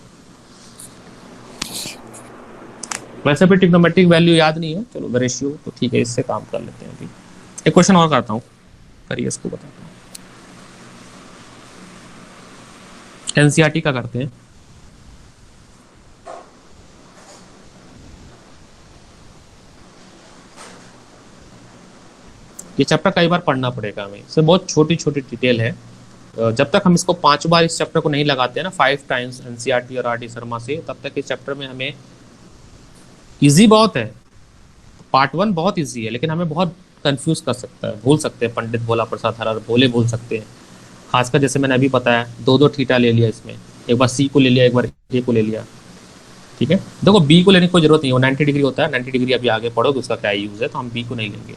वैसे भी ट्रिग्नोमेट्रिक वैल्यू याद नहीं है, चलो रेशियो तो ठीक है, इससे काम कर लेते हैं अभी। एक क्वेश्चन और करता हूं, करिए इसको बताता हूं। एनसीईआरटी का करते हैं। ये चैप्टर कई बार पढ़ना पड़ेगा हमें, इसमें बहुत छोटी छोटी डिटेल है। जब तक हम इसको 5 बार इस चैप्टर को नहीं लगाते हैं ना 5 टाइम्स एनसीईआरटी और आरडी शर्मा से, तब तक इस चैप्टर में हमें इजी बहुत है। पार्ट 1 बहुत इजी है, लेकिन हमें बहुत कंफ्यूज कर सकता है, भूल सकते हैं। पंडित भोला प्रसाद हरर भोले बोल सकते हैं। खासकर जैसे मैंने अभी बताया 2-2 थीटा ले लिया इसमें, एक बार सी को ले लिया, एक बार ए को ले लिया, ठीक है। देखो बी को लेने की कोई जरूरत नहीं है, वो 90 डिग्री होता है। 90 डिग्री अभी आगे पढ़ोगे उसका क्या यूज है, तो हम बी को नहीं लेंगे।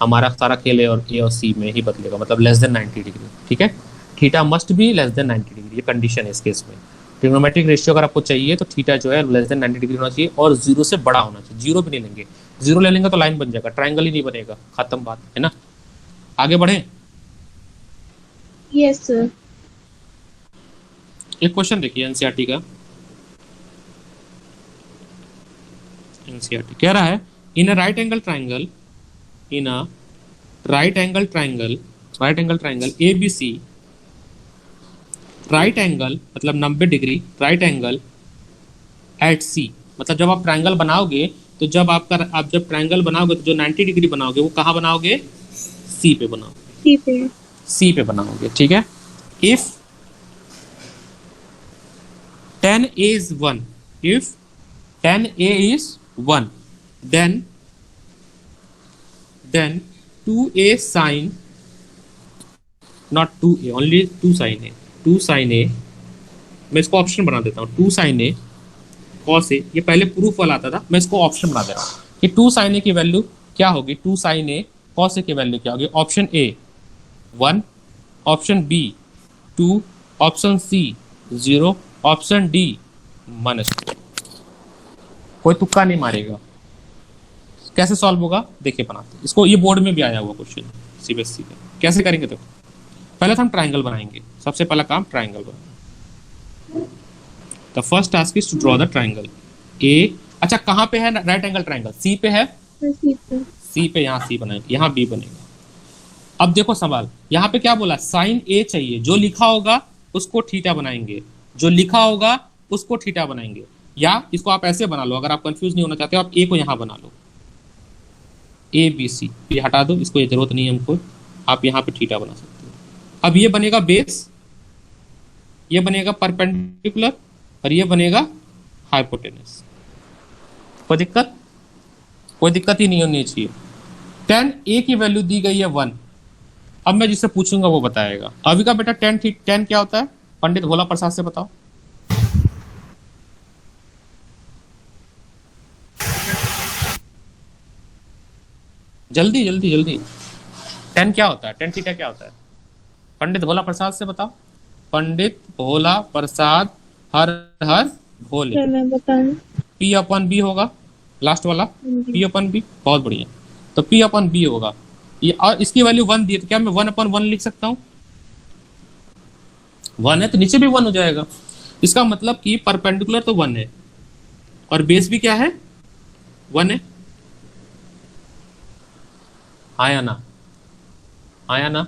हमारा सारा खेल है और ए और सी में ही बदलेगा, मतलब लेस देन 90 डिग्री, ठीक है। Theta must be less than 90 degree, ये कंडीशन है इस केस में। ट्रिग्नोमेट्रिक रेशियो अगर आपको चाहिए तो थीटा जो है लेस देन 90 डिग्री होना चाहिए और 0 से बड़ा होना चाहिए। 0 भी नहीं लेंगे, 0 ले लेंगे तो लाइन बन जाएगा, ट्राइंगल ही नहीं बनेगा, खत्म बात है ना। आगे बढ़े। Yes sir. एक क्वेश्चन देखिए एनसीईआरटी का। एनसीईआरटी कह रहा है in a right angle triangle, in a right angle triangle ABC, right angle मतलब 90 degree, right angle at C. मतलब जब आप ट्राइंगल बनाओगे तो आप जब ट्राइंगल बनाओगे तो जो 90 डिग्री बनाओगे वो कहाँ बनाओगे? सी पे बनाओगे, सी पे बनाओगे, ठीक है। If tan a is 1, if tan a is 1, then 2a sin, not 2a, only 2 sin a, 2 sin a, मैं इसको ऑप्शन बना देता हूँ, 2 sin a cos a। ये पहले प्रूफ वाला आता था, मैं इसको ऑप्शन बना दे रहा हूँ कि 2 sin a की वैल्यू क्या होगी, 2 sin a cos a की वैल्यू क्या होगी। Option A 1, option B 2, option C 0, option D -2। कोई तुक्का नहीं मारेगा। कैसे सॉल्व होगा देखिए बनाते हैं इसको, ये बोर्ड में भी आया हुआ क्वेश्चन सीबीएसई का। कैसे करेंगे देखो, पहले तो हम ट्राइंगल बनाएंगे, सबसे पहला काम ट्राइंगल बनाना। The first task is to draw the triangle A. अच्छा कहाँ पे है राइट एंगल ट्राइंगल? सी पे है, सी पे, यहाँ सी बनाएंगे, यहाँ बी बनेगा। अब देखो सवाल यहाँ पे क्या बोला, साइन ए चाहिए, जो लिखा होगा उसको थीटा बनाएंगे। जो लिखा होगा उसको थीटा बनाएंगे, या इसको आप ऐसे बना लो, अगर आप कंफ्यूज नहीं होना चाहते हो आप ए को यहाँ बना लो, ए बी सी, ये हटा दो, इसको ये जरूरत नहीं है हमको, आप यहाँ पे थीटा बना सकते हो। अब ये बनेगा बेस, ये बनेगा परपेंडिकुलर, और ये बनेगा हाइपोटेनस। कोई दिक्कत? कोई दिक्कत ही नहीं होनी चाहिए। tan ए की वैल्यू दी गई है 1। अब मैं जिससे पूछूंगा वो बताएगा। अभी का बेटा tan क्या होता है? पंडित भोला प्रसाद से बताओ। जल्दी जल्दी जल्दी, tan क्या होता है? tan थीटा क्या होता है? पंडित भोला प्रसाद से बताओ। पंडित भोला प्रसाद, हर हर भोले। क्या मैं बताऊं? P अपन बी होगा, लास्ट वाला P अपन बी, बहुत बढ़िया। तो P अपन बी होगा ये, और इसकी वैल्यू 1 दी है, तो क्या मैं 1 अपन 1 लिख सकता हूँ? 1 है तो नीचे भी 1 हो जाएगा। इसका मतलब कि परपेंडिकुलर तो 1 है, और बेस भी क्या है? 1 है। आया ना? आया ना?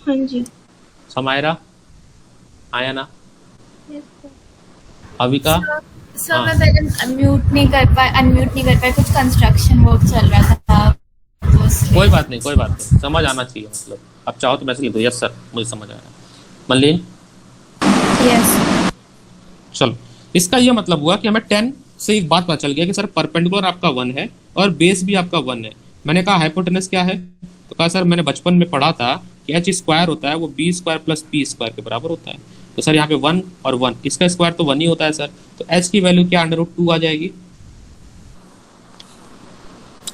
हाँ जी। समायरा आया ना? Yes, sir. अविका? सर हाँ। मैं पहले अनम्यूट नहीं कर पाए, कुछ कंस्ट्रक्शन वर्क चल रहा था तो इसलिए। कोई बात नहीं, कोई बात नहीं, समझ आना चाहिए। मतलब अब चाहो तो मैसेज लिख दो, यस सर मुझे समझ आया। मल्लिन, यस चलो, इसका ये मतलब हुआ कि हमें 10 से एक बात पता चल गया कि सर परपेंडिकुलर आपका 1 है और बेस भी आपका 1 है। मैंने कहा हाइपोटेनस क्या है, तो कहा सर मैंने बचपन में पढ़ा था कि एच स्क्वायर होता है वो B square plus P square के बराबर होता है। तो सर यहाँ पे 1 और 1, इसका स्क्वायर तो 1 ही होता है सर, तो एच की वैल्यू क्या √2 आ जाएगी,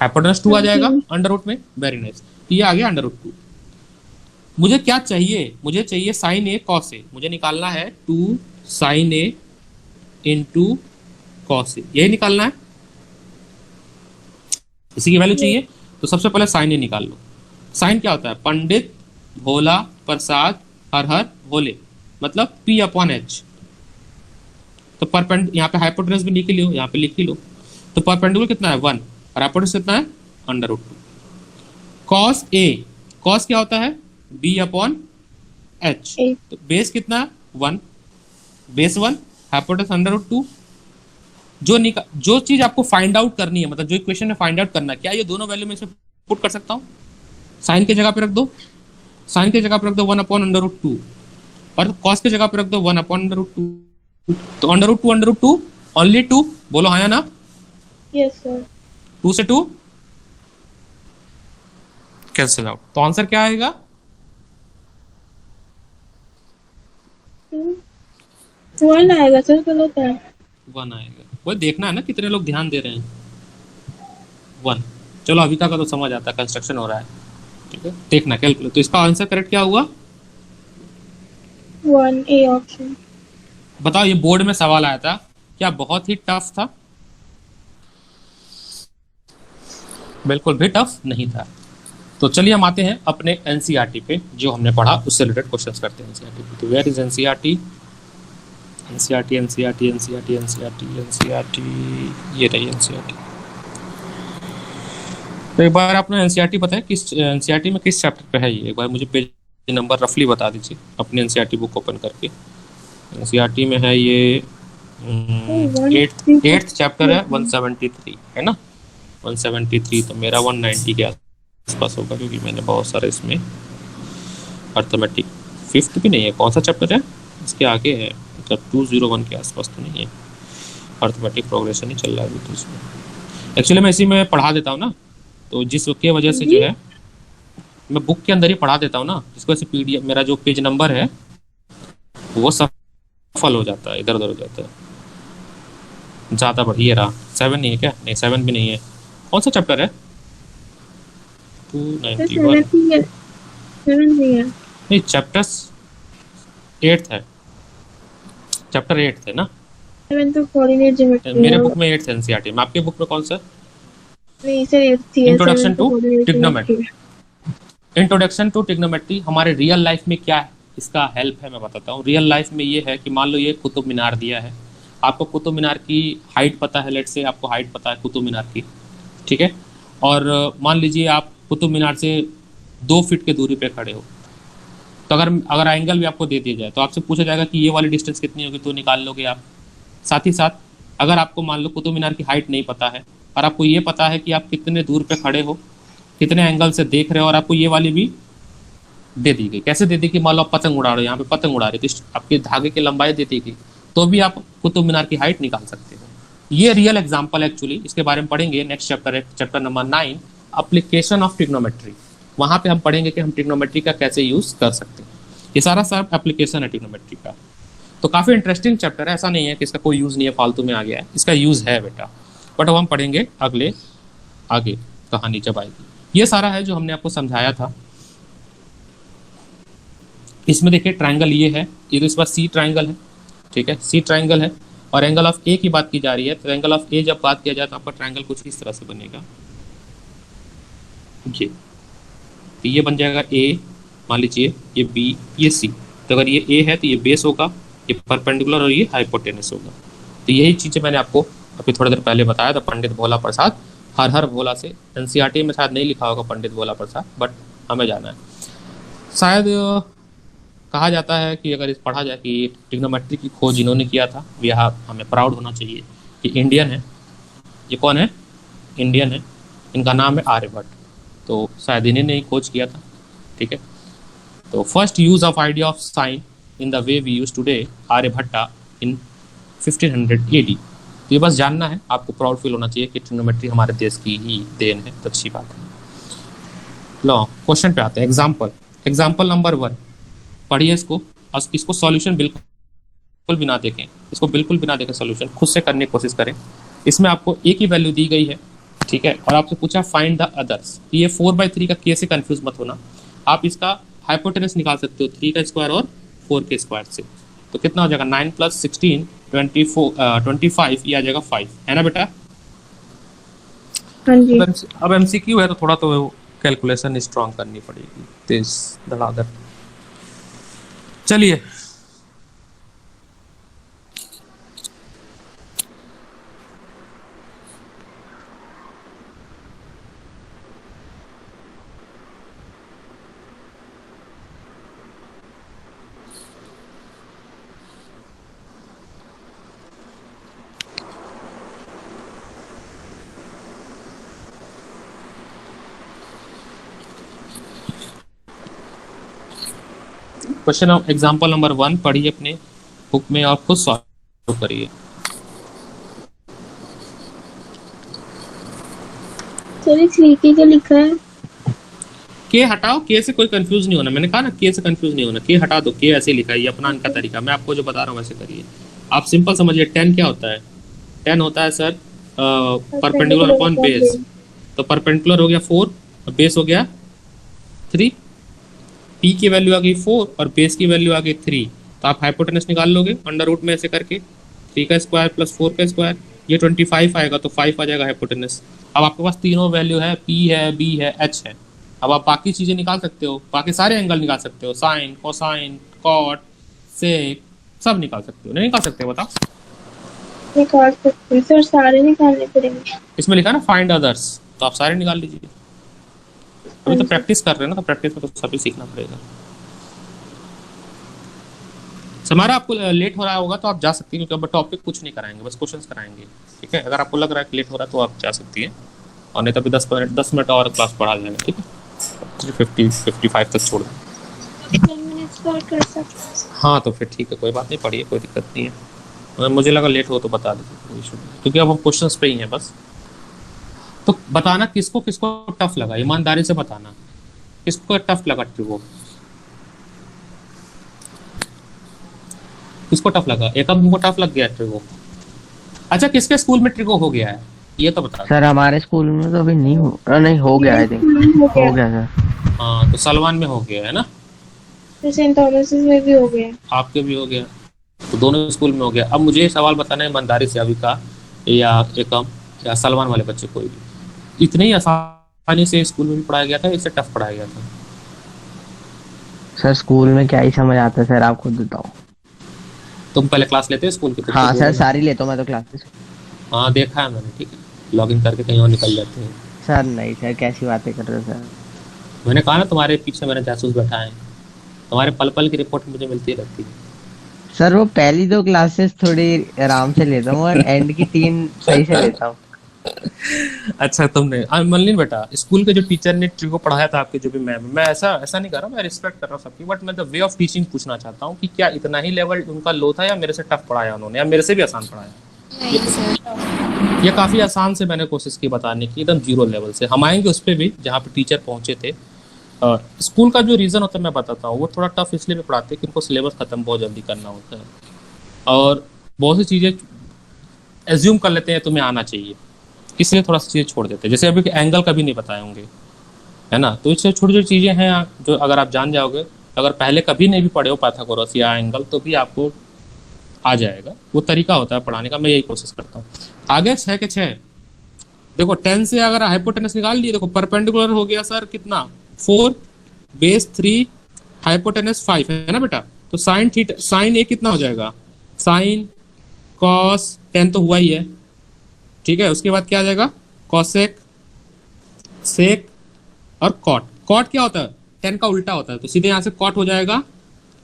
हाइपोटेनस 2 आ जाएगा अंडर में। वेरी नाइस, तो ये आ गया √2। मुझे क्या चाहिए? मुझे चाहिए साइन ए कॉस ए, मुझे निकालना है 2 sign A into cos A, यही निकालना है। इसी की वैल्यू चाहिए, तो सबसे पहले साइन ए निकाल लो। साइन क्या होता है? पंडित भोला प्रसाद हर हर भोले, मतलब P अपॉन एच। तो परपेंड यहाँ पे हाइपोटेनस भी लिख लो, यहाँ पे लिख ही लो। तो परपेंडिकुलर कितना है? 1, और हाइपोटेनस कितना है? √2। कॉस ए, कॉस क्या होता है? B upon H. ए। तो बेस कितना है? 1, बेस 1, हाइपोटेनस √2। जो चीज आपको फाइंड आउट करनी है, मतलब जो इक्वेशन में फाइंड आउट करना है, क्या ये दोनों वैल्यू में से पुट कर सकता हूँ? साइन के जगह पे रख दो, साइन के जगह पे रख दो 1 अपॉन √2, और कॉस के जगह पे रख दो 1 अपॉन √2। तो √2 ओनली 2, बोलो हाँ या ना? Yes, sir. 2 से 2 कैंसिल आउट, तो आंसर क्या आएगा? 1 आएगा सर, गलत है। 1 आएगा। वो देखना है ना कितने लोग ध्यान दे रहे हैं। 1। चलो अभी तक का तो समझ आता है, कंस्ट्रक्शन हो रहा है, ठीक है, देखना कैलकुलेट। तो इसका आंसर करेक्ट क्या हुआ? 1 A ऑप्शन। बताओ, ये बोर्ड में सवाल आया था, क्या बहुत ही टफ था? बिल्कुल भी टफ नहीं था। तो चलिए हम आते हैं अपने एनसीईआरटी पे, जो हमने पढ़ा उससे रिलेटेड क्वेश्चंस करते हैं एनसीईआरटी पे। तो where is NCERT? NCERT NCERT NCERT NCERT NCERT, ये रही एनसीईआरटी। तो एक बार आपने एनसीईआरटी बताया किस एनसीईआरटी में किस चैप्टर पे है ये, एक बार मुझे पेज नंबर रफली बता दीजिए अपनी एनसीईआरटी बुक ओपन करके। एनसीईआरटी में है ये 8th चैप्टर है, 173 है ना, 173। तो मेरा 190 के आसपास होगा, क्योंकि मैंने बहुत सारे इसमें अर्थमेटिक। 5th भी नहीं है, कौन सा चैप्टर है इसके आगे है, मतलब 201 के आसपास तो नहीं है। अर्थमेटिक प्रोग्रेशन ही चल रहा है तो इसमें एक्चुअली मैं इसी में पढ़ा देता हूँ ना, तो जिसकी वजह से जो है मैं बुक के अंदर ही पढ़ा देता हूँ ना, जिसकी वजह से पीडीएफ मेरा जो पेज नंबर है वो सफल हो जाता है, इधर उधर हो जाता है ज़्यादा बढ़िया रहा। 7 नहीं है क्या? नहीं 7 भी नहीं है। कौन सा चैप्टर है? 291 नहीं, चैप्टर 8th है, चैप्टर 8th है ना। 7 तो कोऑर्डिनेट ज्योमेट्री मेरे बुक में 8th एनसीईआरटी में, आपके बुक में कौन सा? नहीं सर, 8 थी। Introduction to trigonometry. Introduction to trigonometry हमारे रियल लाइफ में क्या है, इसका हेल्प है, मैं बताता हूँ। रियल लाइफ में ये है कि मान लो ये कुतुब मीनार दिया है, आपको कुतुब मीनार की हाइट पता है, लेट से आपको हाइट पता है कुतुब मीनार की, ठीक है, और मान लीजिए आप कुतुब मीनार से 2 फीट के दूरी पे खड़े हो, तो अगर अगर एंगल भी आपको दे दिया जाए तो आपसे पूछा जाएगा कि ये वाली डिस्टेंस कितनी होगी, तो निकाल लोगे आप। साथ ही साथ अगर आपको मान लो कुतुब मीनार की हाइट नहीं पता है और आपको ये पता है कि आप कितने दूर पे खड़े हो, कितने एंगल से देख रहे हो, और आपको ये वाली भी दे दी गई, कैसे दे दी कि मान लो आप पतंग उड़ा रहे हो, यहाँ पे पतंग उड़ा रहे हो, तो आपके धागे की लंबाई दे दी गई, तो भी आप कुतुब मीनार की हाइट निकाल सकते हो। ये रियल एग्जाम्पल एक्चुअली, इसके बारे में पढ़ेंगे नेक्स्ट चैप्टर है, chapter number 9, application of trigonometry. वहां पे हम पढ़ेंगे कि हम ट्रिग्नोमेट्री का कैसे यूज कर सकते हैं। ये सारा सब एप्लीकेशन है ट्रिग्नोमेट्री का। तो काफी इंटरेस्टिंग चैप्टर है, ऐसा नहीं है कि इसका कोई यूज नहीं है, फालतू में आ गया है, इसका यूज है बेटा, बट अब हम पढ़ेंगे अगले आगे कहानी जब आएगी। ये सारा है जो हमने आपको समझाया था। इसमें देखिए ट्रायंगल ये है, ये तो इस बार सी ट्रायंगल है, ठीक है, सी ट्रायंगल है, और एंगल ऑफ ए की बात की जा रही है। तो एंगल ऑफ ए जब बात किया जाए तो आपका ट्रायंगल कुछ इस तरह से बनेगा जी। तो ये बन जाएगा ए, मान लीजिए ये बी, ये सी। तो अगर ये ए है तो ये बेस होगा, ये परपेंडिकुलर और ये हाइपोटेनस होगा। तो यही चीज़ें मैंने आपको अभी थोड़ी देर पहले बताया था पंडित भोला प्रसाद, हर हर भोला से। एनसीईआरटी में शायद नहीं लिखा होगा पंडित भोला प्रसाद, बट हमें जाना है। शायद कहा जाता है कि अगर इस पढ़ा जाए कि ट्रिग्नोमेट्री की खोज इन्होंने किया था, यह हमें प्राउड होना चाहिए कि इंडियन है। ये कौन है? इंडियन है, इनका नाम है आर्यभट्ट। तो शायद इन्हीं ने ही खोज किया था, ठीक है। तो first use of idea of sine in the way we use today, Aryabhatta in 1500 AD। तो ये बस जानना है, आपको प्राउड फील होना चाहिए कि ट्रिग्नोमेट्री हमारे देश की ही देन है, तो अच्छी बात है। लो क्वेश्चन पे आते हैं। एग्जाम्पल नंबर 1 पढ़िए इसको, और इसको सॉल्यूशन बिल्कुल भी ना देखें, इसको बिल्कुल भी ना देखें, सॉल्यूशन खुद से करने की कोशिश करें। इसमें आपको ए की वैल्यू दी गई है, ठीक है, और आपसे पूछा फाइंड द अदर्स। ये 4/3 का के से कंफ्यूज मत होना, आप इसका हाइपोटेनस निकाल सकते हो 3 का स्क्वायर और 4 के स्क्वायर से। तो कितना हो जाएगा 9 + 16 25, ये आ जाएगा 5, है ना बेटा। हाँ जी। अब एमसीक्यू है तो थोड़ा तो कैलकुलेशन स्ट्रॉन्ग करनी पड़ेगी, तेज धड़ाधड़। चलिए क्वेश्चन एग्जाम्पल नंबर 1 पढ़िए अपने बुक में और खुद सॉल्व करिए। सर 3 का लिखा है। के हटाओ, के से कोई कंफ्यूज नहीं होना, मैंने कहा ना के से कंफ्यूज नहीं होना, के हटा दो, के ऐसे लिखा है, ये अपना इनका तरीका, मैं आपको जो बता रहा हूँ वैसे करिए। आप सिंपल समझिए, 10 क्या होता है? 10 होता है सर परपेंडिकुलर अपॉन बेस। तो परपेंडिकुलर हो गया 4 और बेस हो गया 3, पी की वैल्यू आ गई 4 और बेस की वैल्यू आ गई 3। तो आप हाइपोटेनस निकाल लोगे अंडर रूट में ऐसे करके, 3 का स्क्वायर प्लस 4 का स्क्वायर, ये 25 आएगा, तो 5 आ जाएगा हाइपोटेनस। अब आपके पास तीनों वैल्यू है, पी है, बी है, एच है। अब आप बाकी चीजें निकाल सकते हो, बाकी सारे एंगल निकाल सकते हो, साइन, कोसाइन, कॉट, सेक, सब निकाल सकते हो। नहीं निकाल सकते बताओ? निकाल सकते हैं सर, सारे निकालने पड़ेंगे। इसमें लिखा है ना फाइंड अदर्स, तो आप सारे निकाल लीजिए। अभी तो प्रैक्टिस कर रहे हैं ना, तो प्रैक्टिस में तो सभी सीखना पड़ेगा। हमारा आपको लेट हो रहा होगा तो आप जा सकती हैं, क्योंकि अब टॉपिक कुछ नहीं कराएंगे, बस क्वेश्चंस कराएंगे, ठीक है। अगर आपको लग रहा है कि लेट हो रहा है तो आप जा सकती हैं, और नहीं तो अभी 10 मिनट और क्लास पढ़ा जाएगा, ठीक है। 3:55 तक छोड़ दें। 10 मिनट्स पर कर सकते हैं। हाँ तो फिर ठीक है, कोई बात नहीं, पढ़िए, कोई दिक्कत नहीं है। अगर मुझे लगा लेट हो तो बता दीजिए, कोई इशू नहीं, क्योंकि अब हम क्वेश्चंस पे ही हैं बस। तो बताना किसको किसको टफ लगा, ईमानदारी से बताना किसको टफ लगा ट्रिगो, किसको टफ लगा। एकम तुमको टफ लग गया ट्रिगो? अच्छा, किसके स्कूल में ट्रिगो हो गया है ये तो बता। सर हमारे स्कूल में तो अभी नहीं हो गया, आई थिंक हो गया सर। हाँ तो सलमान में हो गया है ना, तो सेंट थॉमस में भी हो गया, आपके भी हो गया, तो दोनों स्कूल में हो गया। अब मुझे सवाल बताना है ईमानदारी से, अभी का या एकम या सलमान वाले बच्चे, कोई भी इतनी ही आसानी से स्कूल में भी पढ़ाया गया था, इससे टफ पढ़ाया गया था? सर स्कूल में क्या ही समझ आता है सर, आप खुद बताओ। तुम पहले क्लास लेते हो स्कूल की? हाँ सर सारी लेता हूँ मैं तो क्लासेस। हाँ देखा है मैंने, ठीक है, लॉगिन करके कहीं और निकल जाते हैं। सर नहीं सर, कैसी बातें कर रहे हो सर। मैंने कहा ना तुम्हारे पीछे मेरे जासूस बैठा है, तुम्हारे पल पल की रिपोर्ट मुझे मिलती रहती है। सर वो पहली 2 क्लासेस थोड़ी आराम से लेता हूँ और एंड की 3 सही से लेता हूँ। अच्छा तुमने मलिन बेटा, स्कूल के जो टीचर ने को पढ़ाया था, आपके जो भी मैम, मैं ऐसा ऐसा नहीं कर रहा, मैं रिस्पेक्ट कर रहा हूँ सबकी, बट मैं द वे ऑफ टीचिंग पूछना चाहता हूँ कि क्या इतना ही लेवल उनका लो था या मेरे से टफ पढ़ाया उन्होंने, या मेरे से भी आसान पढ़ाया? नहीं सर। ये काफी आसान से मैंने कोशिश की बताने की, एकदम जीरो लेवल से। हम आएंगे उस पर भी जहाँ पे टीचर पहुंचे थे। स्कूल का जो रीजन होता है मैं बताता हूँ, वो थोड़ा टफ इसलिए भी पढ़ाते हैं कि उनको सिलेबस खत्म बहुत जल्दी करना होता है, और बहुत सी चीजें एज्यूम कर लेते हैं तुम्हें आना चाहिए, इसलिए थोड़ा सी चीजें छोड़ देते हैं। जैसे अभी एंगल कभी नहीं बताए होंगे, है ना, तो इससे छोटी छोटी चीजें हैं जो अगर आप जान जाओगे, अगर पहले कभी नहीं भी पढ़े हो पाइथागोरस या एंगल, तो भी आपको आ जाएगा। वो तरीका होता है पढ़ाने का, मैं यही कोशिश करता हूँ। आगे 6 के 6, देखो 10 से अगर हाइपोटेनस निकाल लिए, देखो परपेंडिकुलर हो गया सर कितना 4, बेस 3, हाइपोटेनस 5, है ना बेटा। तो साइन थीटा, साइन ए कितना हो जाएगा, साइन कॉस 10 तो हुआ ही है, ठीक है। उसके बाद क्या आ जाएगा, कॉसेक, सेक और कॉट। कॉट क्या होता है, 10 का उल्टा होता है, तो सीधे यहाँ से कॉट हो जाएगा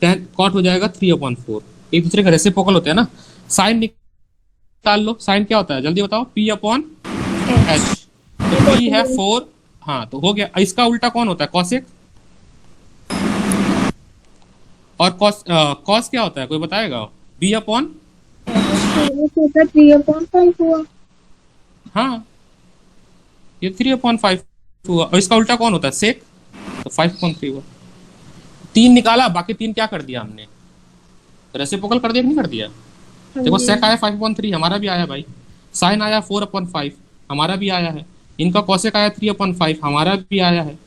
10, कॉट हो जाएगा 3/4, एक दूसरे का रेसिप्रोकल होते हैं ना। साइन निकाल लो, साइन क्या होता है जल्दी बताओ, P/H, तो P है 4, हाँ तो हो गया। इसका उल्टा कौन होता है, कॉसेक। और कॉस क्या होता है, कोई बताएगा, B/, 3/5 हुआ। हाँ ये 3/5 हुआ। और इसका उल्टा कौन होता है, सेक, तो 5/3 हुआ। 3 निकाला, बाकी 3 क्या कर दिया हमने, रेसिप्रोकल कर दिया कि नहीं कर दिया। देखो सेक आया 5/3, हमारा भी आया भाई। साइन आया 4/5, हमारा भी आया है। इनका कॉसेक आया 3/5, हमारा भी आया है।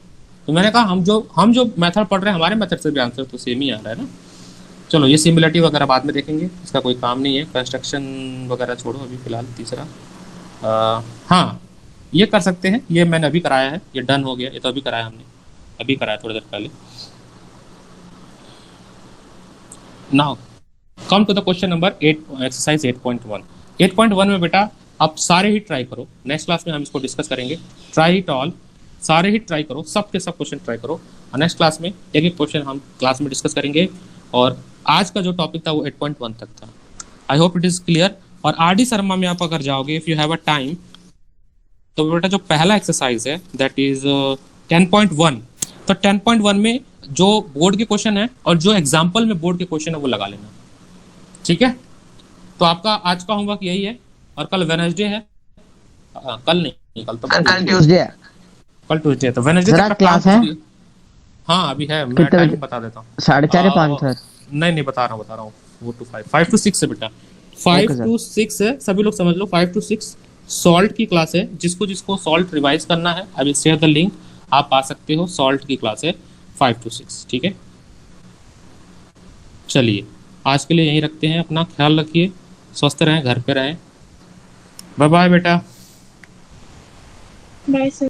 तो मैंने कहा हम जो मेथड पढ़ रहे हैं, हमारे मेथड से भी आंसर तो सेम ही आ रहा है ना। चलो ये सिमिलरिटी वगैरह बाद में देखेंगे, इसका कोई काम नहीं है। कंस्ट्रक्शन वगैरह छोड़ो अभी फिलहाल। तीसरा हाँ ये कर सकते हैं, ये मैंने अभी कराया है, ये डन हो गया, ये तो अभी कराया हमने, अभी कराया थोड़ी देर पहले। Now come to the question number 8, exercise 8.1। 8.1 में बेटा आप सारे ही ट्राई करो, नेक्स्ट क्लास में हम इसको डिस्कस करेंगे। ट्राई इट ऑल, सारे ही ट्राई करो, सब के सब क्वेश्चन ट्राई करो। और नेक्स्ट क्लास में एक एक क्वेश्चन हम क्लास में डिस्कस करेंगे। और आज का जो टॉपिक था वो 8.1 तक था। आई होप इट इज क्लियर। और RD शर्मा में आप अगर जाओगे, if you have a time, तो बेटा जो पहला एक्सरसाइज है दैट इज 10.1, तो 10.1 में जो बोर्ड के क्वेश्चन है और जो एग्जाम्पल में बोर्ड के क्वेश्चन है वो लगा लेना, ठीक है। तो आपका आज का होमवर्क यही है। और कल वेडनेसडे है, कल नहीं, कल तो कल ट्यूसडे है। कल ट्यूसडे है, तो वेडनेसडे सर, तक क्लास है? हाँ अभी है, मैं कितने टाइम बजे? बता देता हूँ। 4:30 या 5 सर? नहीं बता रहा हूँ 4 to 5, 5 to 6 है बेटा, 5 Okay, to 6 है, सभी लोग समझ लो। 5 to 6 सॉल्ट की क्लास है। जिसको सॉल्ट रिवाइज करना है, I will share the link, आप आ सकते हो। सॉल्ट की क्लास है 5 to 6, ठीक है। चलिए आज के लिए यहीं रखते हैं, अपना ख्याल रखिए, स्वस्थ रहें, घर पे रहें। बाय बाय बेटा। Bye sir.